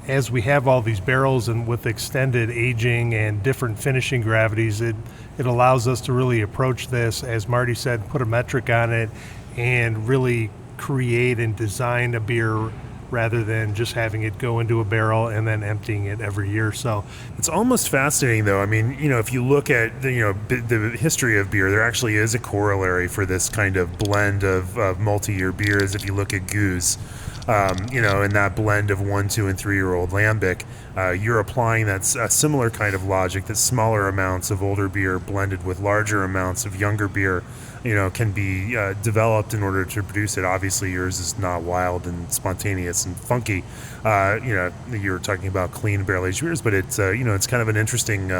as we have all these barrels and with extended aging and different finishing gravities, it allows us to really approach this, as Marty said, put a metric on it and really create and design a beer rather than just having it go into a barrel and then emptying it every year. So it's almost fascinating, though. I mean, if you look at the history of beer, there actually is a corollary for this kind of blend of multi-year beers. If you look at Goose, in that blend of 1, 2, and 3-year-old lambic, you're applying that similar kind of logic, that smaller amounts of older beer blended with larger amounts of younger beer can be developed in order to produce it. Obviously, yours is not wild and spontaneous and funky. You're talking about clean barrel-aged beers, but it's it's kind of an interesting,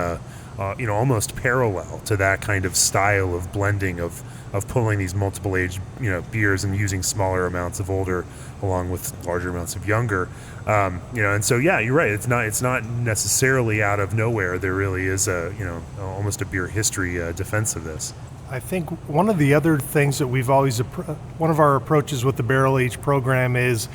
almost parallel to that kind of style of blending of pulling these multiple aged beers and using smaller amounts of older along with larger amounts of younger. And so you're right. It's not necessarily out of nowhere. There really is almost a beer history defense of this. I think one of the other things that we've always, one of our approaches with the barrel age program is,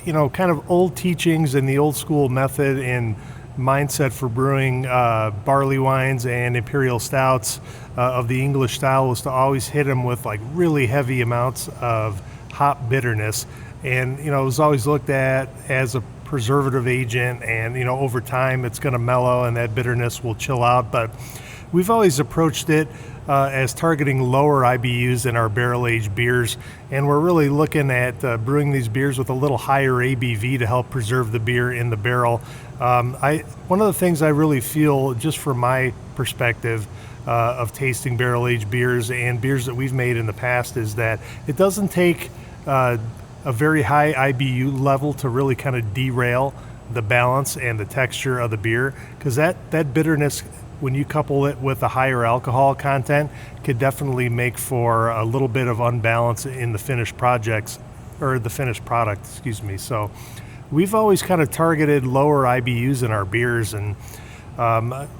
kind of old teachings and the old school method and mindset for brewing barley wines and imperial stouts of the English style was to always hit them with like really heavy amounts of hop bitterness. And, it was always looked at as a preservative agent, and, over time it's going to mellow and that bitterness will chill out. But we've always approached it as targeting lower IBUs in our barrel-aged beers, and we're really looking at brewing these beers with a little higher ABV to help preserve the beer in the barrel. One of the things I really feel, just from my perspective of tasting barrel-aged beers and beers that we've made in the past, is that it doesn't take a very high IBU level to really kind of derail the balance and the texture of the beer, because that bitterness, when you couple it with a higher alcohol content, could definitely make for a little bit of unbalance in the finished product, So we've always kind of targeted lower IBUs in our beers, and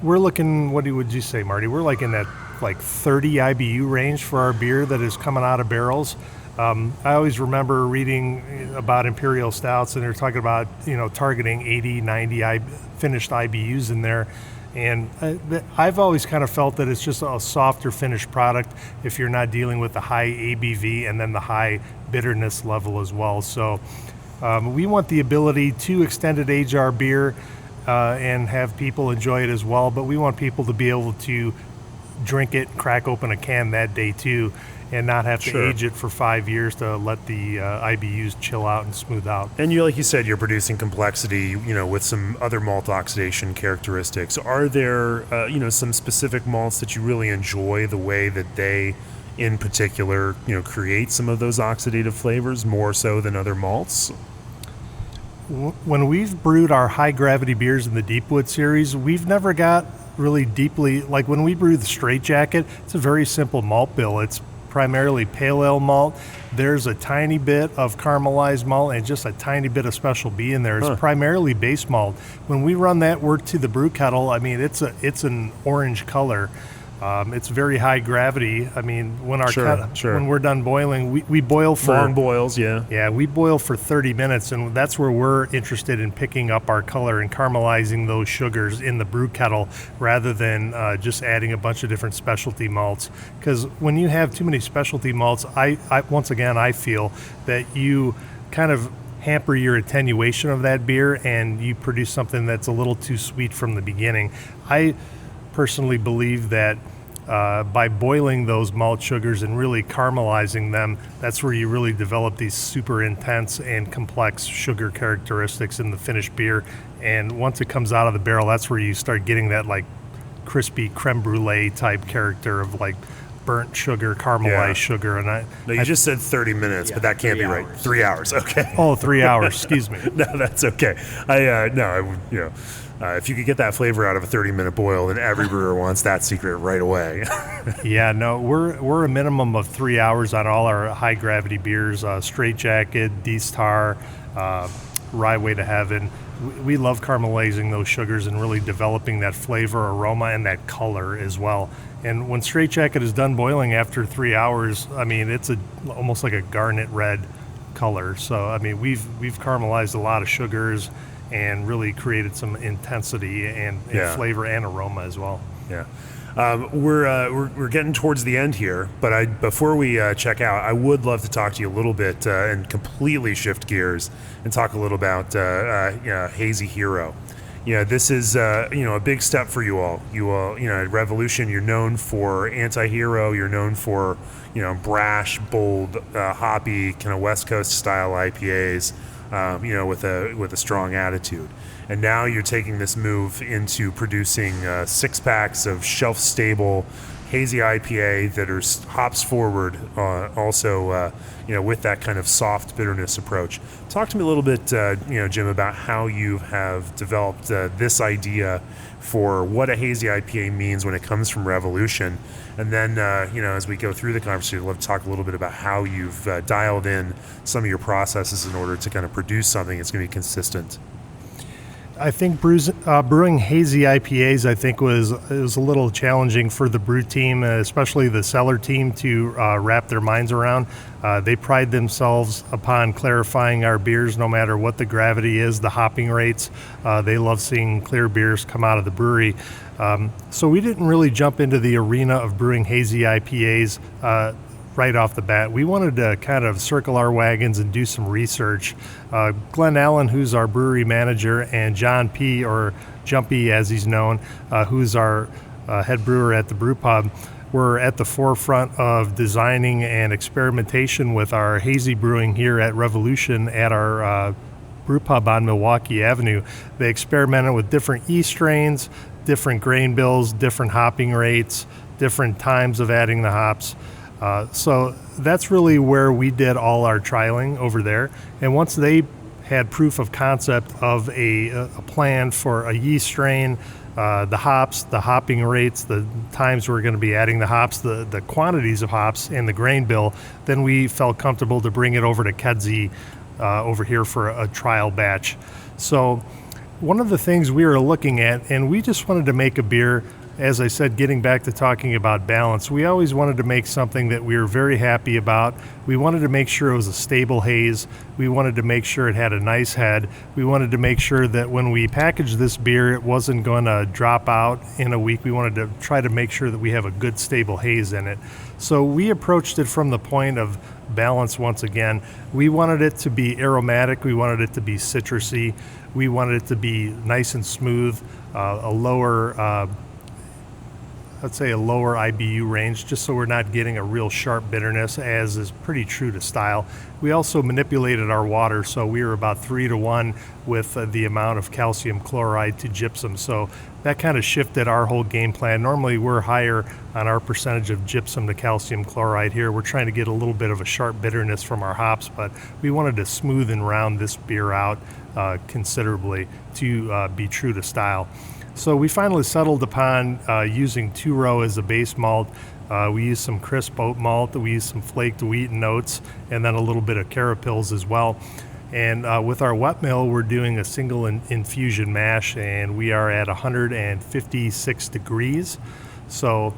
we're looking, what would you say, Marty? We're like in that 30 IBU range for our beer that is coming out of barrels. I always remember reading about imperial stouts, and they're talking about, targeting 80, 90 finished IBUs in there. And I've always kind of felt that it's just a softer finished product if you're not dealing with the high ABV and then the high bitterness level as well. So we want the ability to extended age our beer and have people enjoy it as well. But we want people to be able to drink it, crack open a can that day too, and not have to age it for 5 years to let the IBUs chill out and smooth out. And like you said, you're producing complexity, with some other malt oxidation characteristics. Are there, some specific malts that you really enjoy the way that they, in particular, create some of those oxidative flavors more so than other malts? When we've brewed our high gravity beers in the Deepwood series, we've never got really deeply, like when we brew the Straight Jacket, it's a very simple malt bill. It's primarily pale ale malt. There's a tiny bit of caramelized malt and just a tiny bit of Special B in there. It's primarily base malt. When we run that work to the brew kettle, I mean, it's an orange color. It's very high gravity. I mean, when when we're done boiling, we boil for long boils. Yeah, we boil for 30 minutes, and that's where we're interested in picking up our color and caramelizing those sugars in the brew kettle rather than just adding a bunch of different specialty malts. Because when you have too many specialty malts, I once again I feel that you kind of hamper your attenuation of that beer, and you produce something that's a little too sweet from the beginning. I personally believe that by boiling those malt sugars and really caramelizing them, that's where you really develop these super intense and complex sugar characteristics in the finished beer. And once it comes out of the barrel, that's where you start getting that like crispy creme brulee type character of like burnt sugar, caramelized sugar. And No, you just said 30 minutes, but that can't be right. 3 hours, okay. Oh, 3 hours, excuse me. No, that's okay. If you could get that flavor out of a 30-minute boil, then every brewer wants that secret right away. Yeah, no, we're a minimum of 3 hours on all our high gravity beers, Straight Jacket, D-Star, Rye Way to Heaven. We love caramelizing those sugars and really developing that flavor, aroma, and that color as well. And when Straight Jacket is done boiling after 3 hours, I mean, it's almost like a garnet red color. So, I mean, we've caramelized a lot of sugars and really created some intensity and flavor and aroma as well. Yeah. We're getting towards the end here, but before we check out, I would love to talk to you a little bit and completely shift gears and talk a little about Hazy Hero. This is a big step for you all. At Revolution, you're known for anti-hero. You're known for brash, bold, hoppy, kind of West Coast style IPAs. With a strong attitude. And now you're taking this move into producing 6-packs of shelf-stable hazy IPA that are hops forward, also with that kind of soft bitterness approach. Talk to me a little bit, Jim, about how you have developed this idea for what a hazy IPA means when it comes from Revolution. And then, as we go through the conversation, I'd love to talk a little bit about how you've dialed in some of your processes in order to kind of produce something that's going to be consistent. I think brewing hazy IPAs, I think, was a little challenging for the brew team, especially the cellar team, to wrap their minds around. They pride themselves upon clarifying our beers, no matter what the gravity is, the hopping rates. They love seeing clear beers come out of the brewery. So we didn't really jump into the arena of brewing hazy IPAs right off the bat. We wanted to kind of circle our wagons and do some research. Glenn Allen, who's our brewery manager, and John P., or Jumpy as he's known, who's our head brewer at the brew pub, were at the forefront of designing and experimentation with our hazy brewing here at Revolution at our brew pub on Milwaukee Avenue. They experimented with different yeast strains, different grain bills, different hopping rates, different times of adding the hops. So that's really where we did all our trialing over there. And once they had proof of concept of a plan for a yeast strain, the hops, the hopping rates, the times we're going to be adding the hops, the quantities of hops, and the grain bill, then we felt comfortable to bring it over to Kedzie over here for a trial batch. So one of the things we were looking at, and we just wanted to make a beer, as I said, getting back to talking about balance, we always wanted to make something that we were very happy about. We wanted to make sure it was a stable haze. We wanted to make sure it had a nice head. We wanted to make sure that when we packaged this beer, it wasn't going to drop out in a week. We wanted to try to make sure that we have a good, stable haze in it. So we approached it from the point of balance once again. We wanted it to be aromatic. We wanted it to be citrusy. We wanted it to be nice and smooth, a lower IBU range, just so we're not getting a real sharp bitterness, as is pretty true to style. We also manipulated our water, so we were about 3-to-1 with the amount of calcium chloride to gypsum. So that kind of shifted our whole game plan. Normally we're higher on our percentage of gypsum to calcium chloride. Here we're trying to get a little bit of a sharp bitterness from our hops, but we wanted to smooth and round this beer out considerably to be true to style. So we finally settled upon using 2-row as a base malt. We used some crisp oat malt, we used some flaked wheat notes, and then a little bit of carapils as well. And with our wet mill, we're doing a single infusion mash, and we are at 156 degrees. So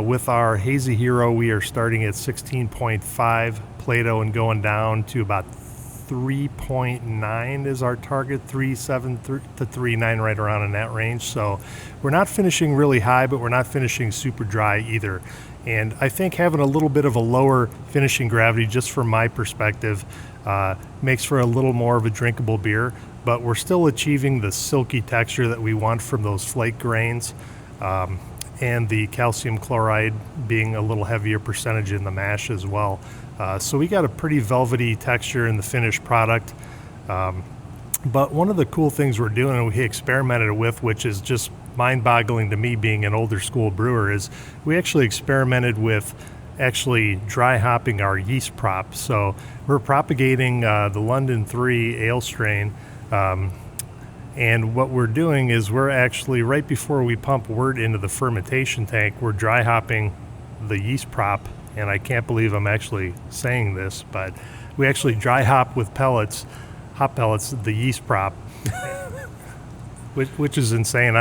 with our Hazy Hero, we are starting at 16.5 Plato and going down to about 3.9 is our target, 3.7 to 3.9, right around in that range. So we're not finishing really high, but we're not finishing super dry either. And I think having a little bit of a lower finishing gravity, just from my perspective, makes for a little more of a drinkable beer, but we're still achieving the silky texture that we want from those flake grains, and the calcium chloride being a little heavier percentage in the mash as well. So we got a pretty velvety texture in the finished product. But one of the cool things we're doing, and we experimented with, which is just mind-boggling to me being an older school brewer, is we actually experimented with actually dry hopping our yeast prop. So we're propagating the London 3 ale strain. And what we're doing is we're actually, right before we pump wort into the fermentation tank, we're dry hopping the yeast prop. And I can't believe I'm actually saying this, but we actually dry hop with hop pellets, the yeast prop, which is insane.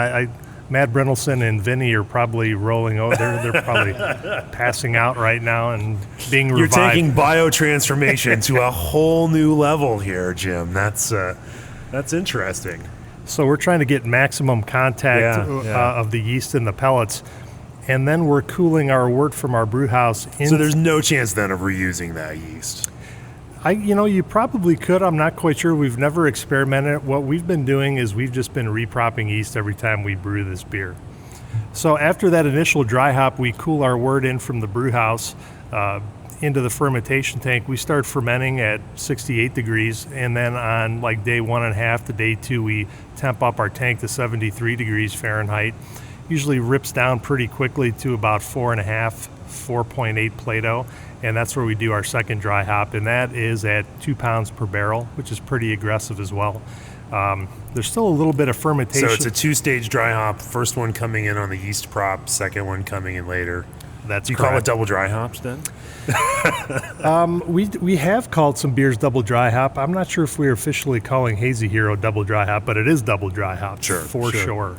Matt Brynelson and Vinny are probably rolling over. They're probably passing out right now and being revived. You're taking biotransformation to a whole new level here, Jim. That's interesting. So we're trying to get maximum contact of the yeast in the pellets, and then we're cooling our wort from our brew house. So there's no chance then of reusing that yeast. You probably could. I'm not quite sure. We've never experimented. What we've been doing is we've just been repropping yeast every time we brew this beer. So after that initial dry hop, we cool our wort in from the brew house into the fermentation tank. We start fermenting at 68 degrees, and then on like day 1.5 to day 2, we temp up our tank to 73 degrees Fahrenheit. Usually rips down pretty quickly to about 4.5, 4.8 Plato. And that's where we do our second dry hop, and that is at 2 pounds per barrel, which is pretty aggressive as well. There's still a little bit of fermentation. So it's a 2-stage dry hop, first one coming in on the yeast prop, second one coming in later. That's you correct. call it double dry hops then? We have called some beers double dry hop. I'm not sure if we're officially calling Hazy Hero double dry hop, but it is double dry hop for sure.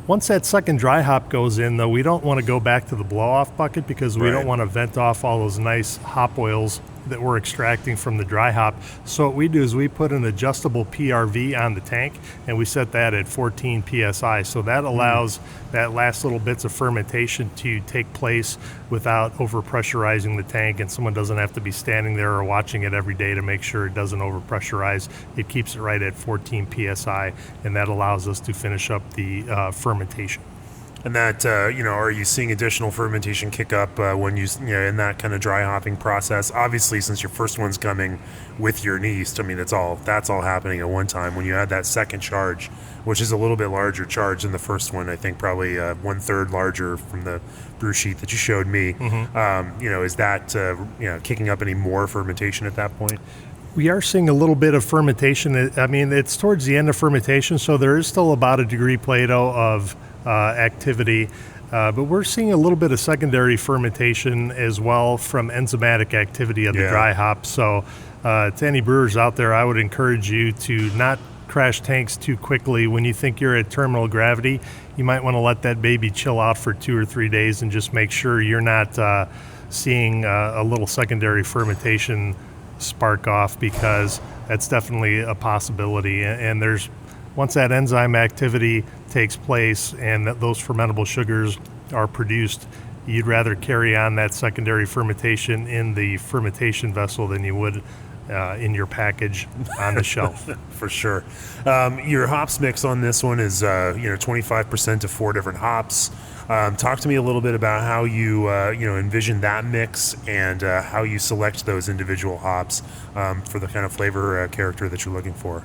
Once that second dry hop goes in, though, we don't want to go back to the blow-off bucket because we don't want to vent off all those nice hop oils that we're extracting from the dry hop. So what we do is we put an adjustable PRV on the tank, and we set that at 14 PSI. So that allows that last little bits of fermentation to take place without overpressurizing the tank, and someone doesn't have to be standing there or watching it every day to make sure it doesn't overpressurize. It keeps it right at 14 PSI, and that allows us to finish up the fermentation. And that, are you seeing additional fermentation kick up when in that kind of dry hopping process? Obviously, since your first one's coming with your yeast, I mean, that's all happening at one time. When you add that second charge, which is a little bit larger charge than the first one, I think probably 1/3 larger from the brew sheet that you showed me. Is that kicking up any more fermentation at that point? We are seeing a little bit of fermentation. I mean, it's towards the end of fermentation, so there is still about 1 degree Plato of activity, but we're seeing a little bit of secondary fermentation as well from enzymatic activity of the dry hop. So to any brewers out there, I would encourage you to not crash tanks too quickly. When you think you're at terminal gravity, you might want to let that baby chill out for 2 or 3 days and just make sure you're not seeing a little secondary fermentation spark off, because that's definitely a possibility. And there's, once that enzyme activity takes place and that those fermentable sugars are produced, you'd rather carry on that secondary fermentation in the fermentation vessel than you would in your package on the shelf. For sure. Your hops mix on this one is 25% of 4 different hops. Talk to me a little bit about how you envision that mix and how you select those individual hops for the kind of flavor character that you're looking for.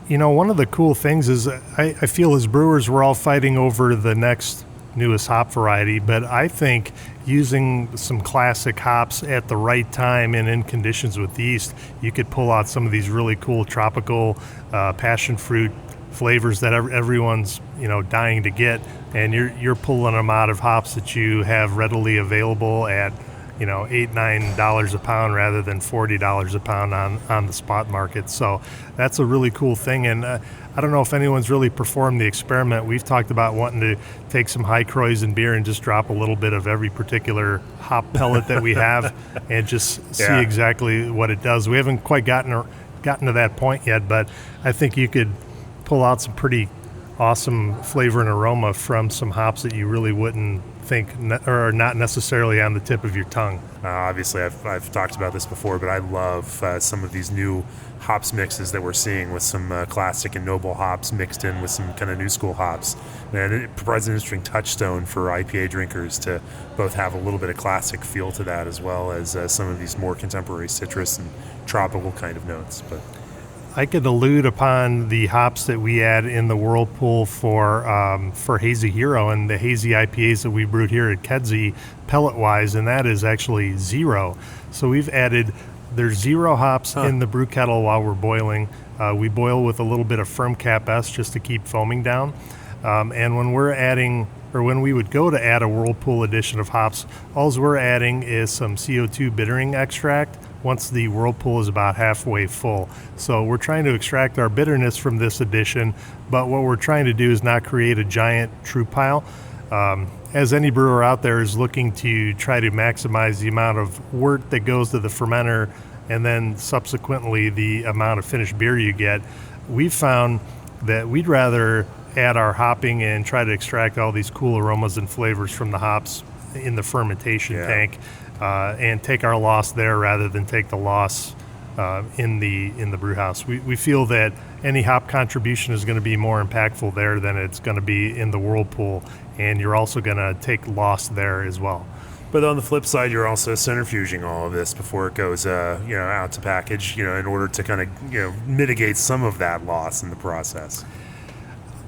One of the cool things is I feel as brewers we're all fighting over the next newest hop variety, but I think using some classic hops at the right time and in conditions with yeast, you could pull out some of these really cool tropical passion fruit flavors that everyone's dying to get, and you're pulling them out of hops that you have readily available at $8-9 a pound rather than $40 a pound on the spot market. So that's a really cool thing. And I don't know if anyone's really performed the experiment. We've talked about wanting to take some high Kreuzen beer and just drop a little bit of every particular hop pellet that we have and just see exactly what it does. We haven't quite gotten to that point yet, but I think you could pull out some pretty awesome flavor and aroma from some hops that you really wouldn't think or not necessarily on the tip of your tongue. Obviously, I've talked about this before, but I love some of these new hops mixes that we're seeing with some classic and noble hops mixed in with some kind of new school hops. And it provides an interesting touchstone for IPA drinkers to both have a little bit of classic feel to that as well as some of these more contemporary citrus and tropical kind of notes. But I could allude upon the hops that we add in the whirlpool for Hazy Hero and the hazy IPAs that we brewed here at Kedzie pellet-wise, and that is actually 0. So we've added, there's 0 hops in the brew kettle while we're boiling. We boil with a little bit of firm cap S just to keep foaming down. And when we're adding, or when we would go to add a whirlpool addition of hops, all we're adding is some CO2 bittering extract once the whirlpool is about halfway full. So we're trying to extract our bitterness from this addition, but what we're trying to do is not create a giant true pile. As any brewer out there is looking to try to maximize the amount of wort that goes to the fermenter and then subsequently the amount of finished beer you get, we've found that we'd rather add our hopping and try to extract all these cool aromas and flavors from the hops in the fermentation tank, and take our loss there rather than take the loss in the brew house. We feel that any hop contribution is going to be more impactful there than it's going to be in the whirlpool, and you're also going to take loss there as well. But on the flip side, you're also centrifuging all of this before it goes, out to package, in order to kind of, mitigate some of that loss in the process.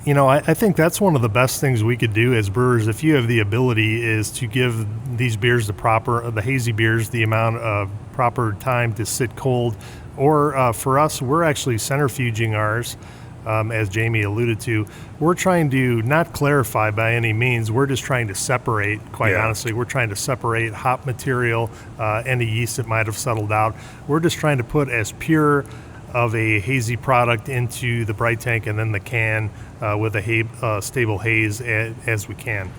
I think that's one of the best things we could do as brewers, if you have the ability, is to give these beers the hazy beers, the amount of proper time to sit cold. Or for us, we're actually centrifuging ours, as Jamie alluded to. We're trying to not clarify by any means. We're just trying to separate, quite honestly. We're trying to separate hop material, any yeast that might have settled out. We're just trying to put as pure of a hazy product into the bright tank and then the can with a stable haze as we can.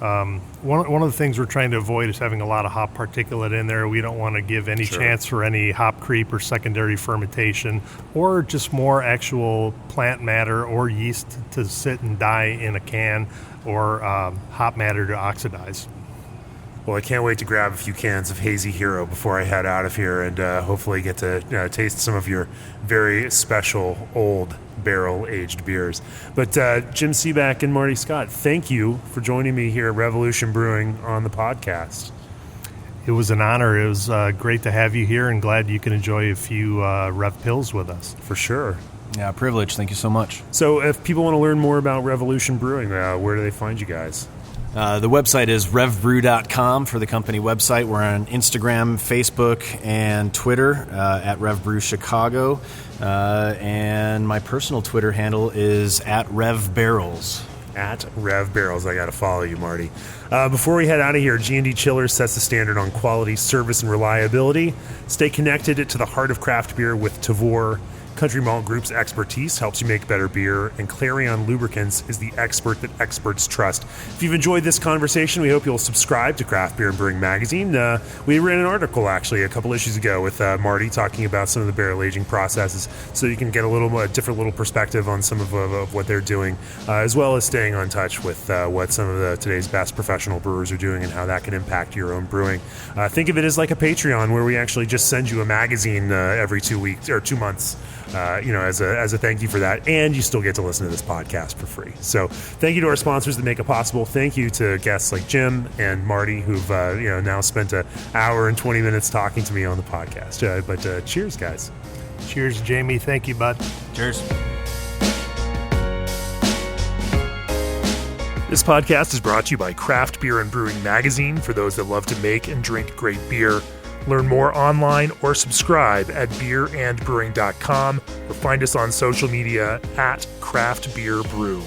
One of the things we're trying to avoid is having a lot of hop particulate in there. We don't want to give any chance for any hop creep or secondary fermentation, or just more actual plant matter or yeast to sit and die in a can, or hop matter to oxidize. Well, I can't wait to grab a few cans of Hazy Hero before I head out of here and hopefully get to taste some of your very special old barrel-aged beers. But Jim Cibak and Marty Scott, thank you for joining me here at Revolution Brewing on the podcast. It was an honor. It was great to have you here, and glad you can enjoy a few Rev Pills with us. For sure. Yeah, privilege. Thank you so much. So if people want to learn more about Revolution Brewing, where do they find you guys? The website is revbrew.com for the company website. We're on Instagram, Facebook, and Twitter at RevBrewChicago. And my personal Twitter handle is at RevBarrels. At RevBarrels. I got to follow you, Marty. Before we head out of here, G&D Chillers sets the standard on quality, service, and reliability. Stay connected to the heart of craft beer with Tavour. Country Malt Group's expertise helps you make better beer, and Clarion Lubricants is the expert that experts trust. If you've enjoyed this conversation, we hope you'll subscribe to Craft Beer and Brewing Magazine. We ran an article, actually, a couple issues ago with Marty talking about some of the barrel aging processes, so you can get a little different little perspective on some of what they're doing, as well as staying on touch with what some of today's best professional brewers are doing and how that can impact your own brewing. Think of it as like a Patreon, where we actually just send you a magazine every 2 weeks or 2 months. As a thank you for that, and you still get to listen to this podcast for free. So thank you to our sponsors that make it possible. Thank you to guests like Jim and Marty, who've now spent an hour and 20 minutes talking to me on the podcast. But cheers, guys. Cheers, Jamie. Thank you, bud. Cheers. This podcast is brought to you by Craft Beer and Brewing Magazine, for those that love to make and drink great beer. Learn more online or subscribe at beerandbrewing.com, or find us on social media at Craft Beer Brew.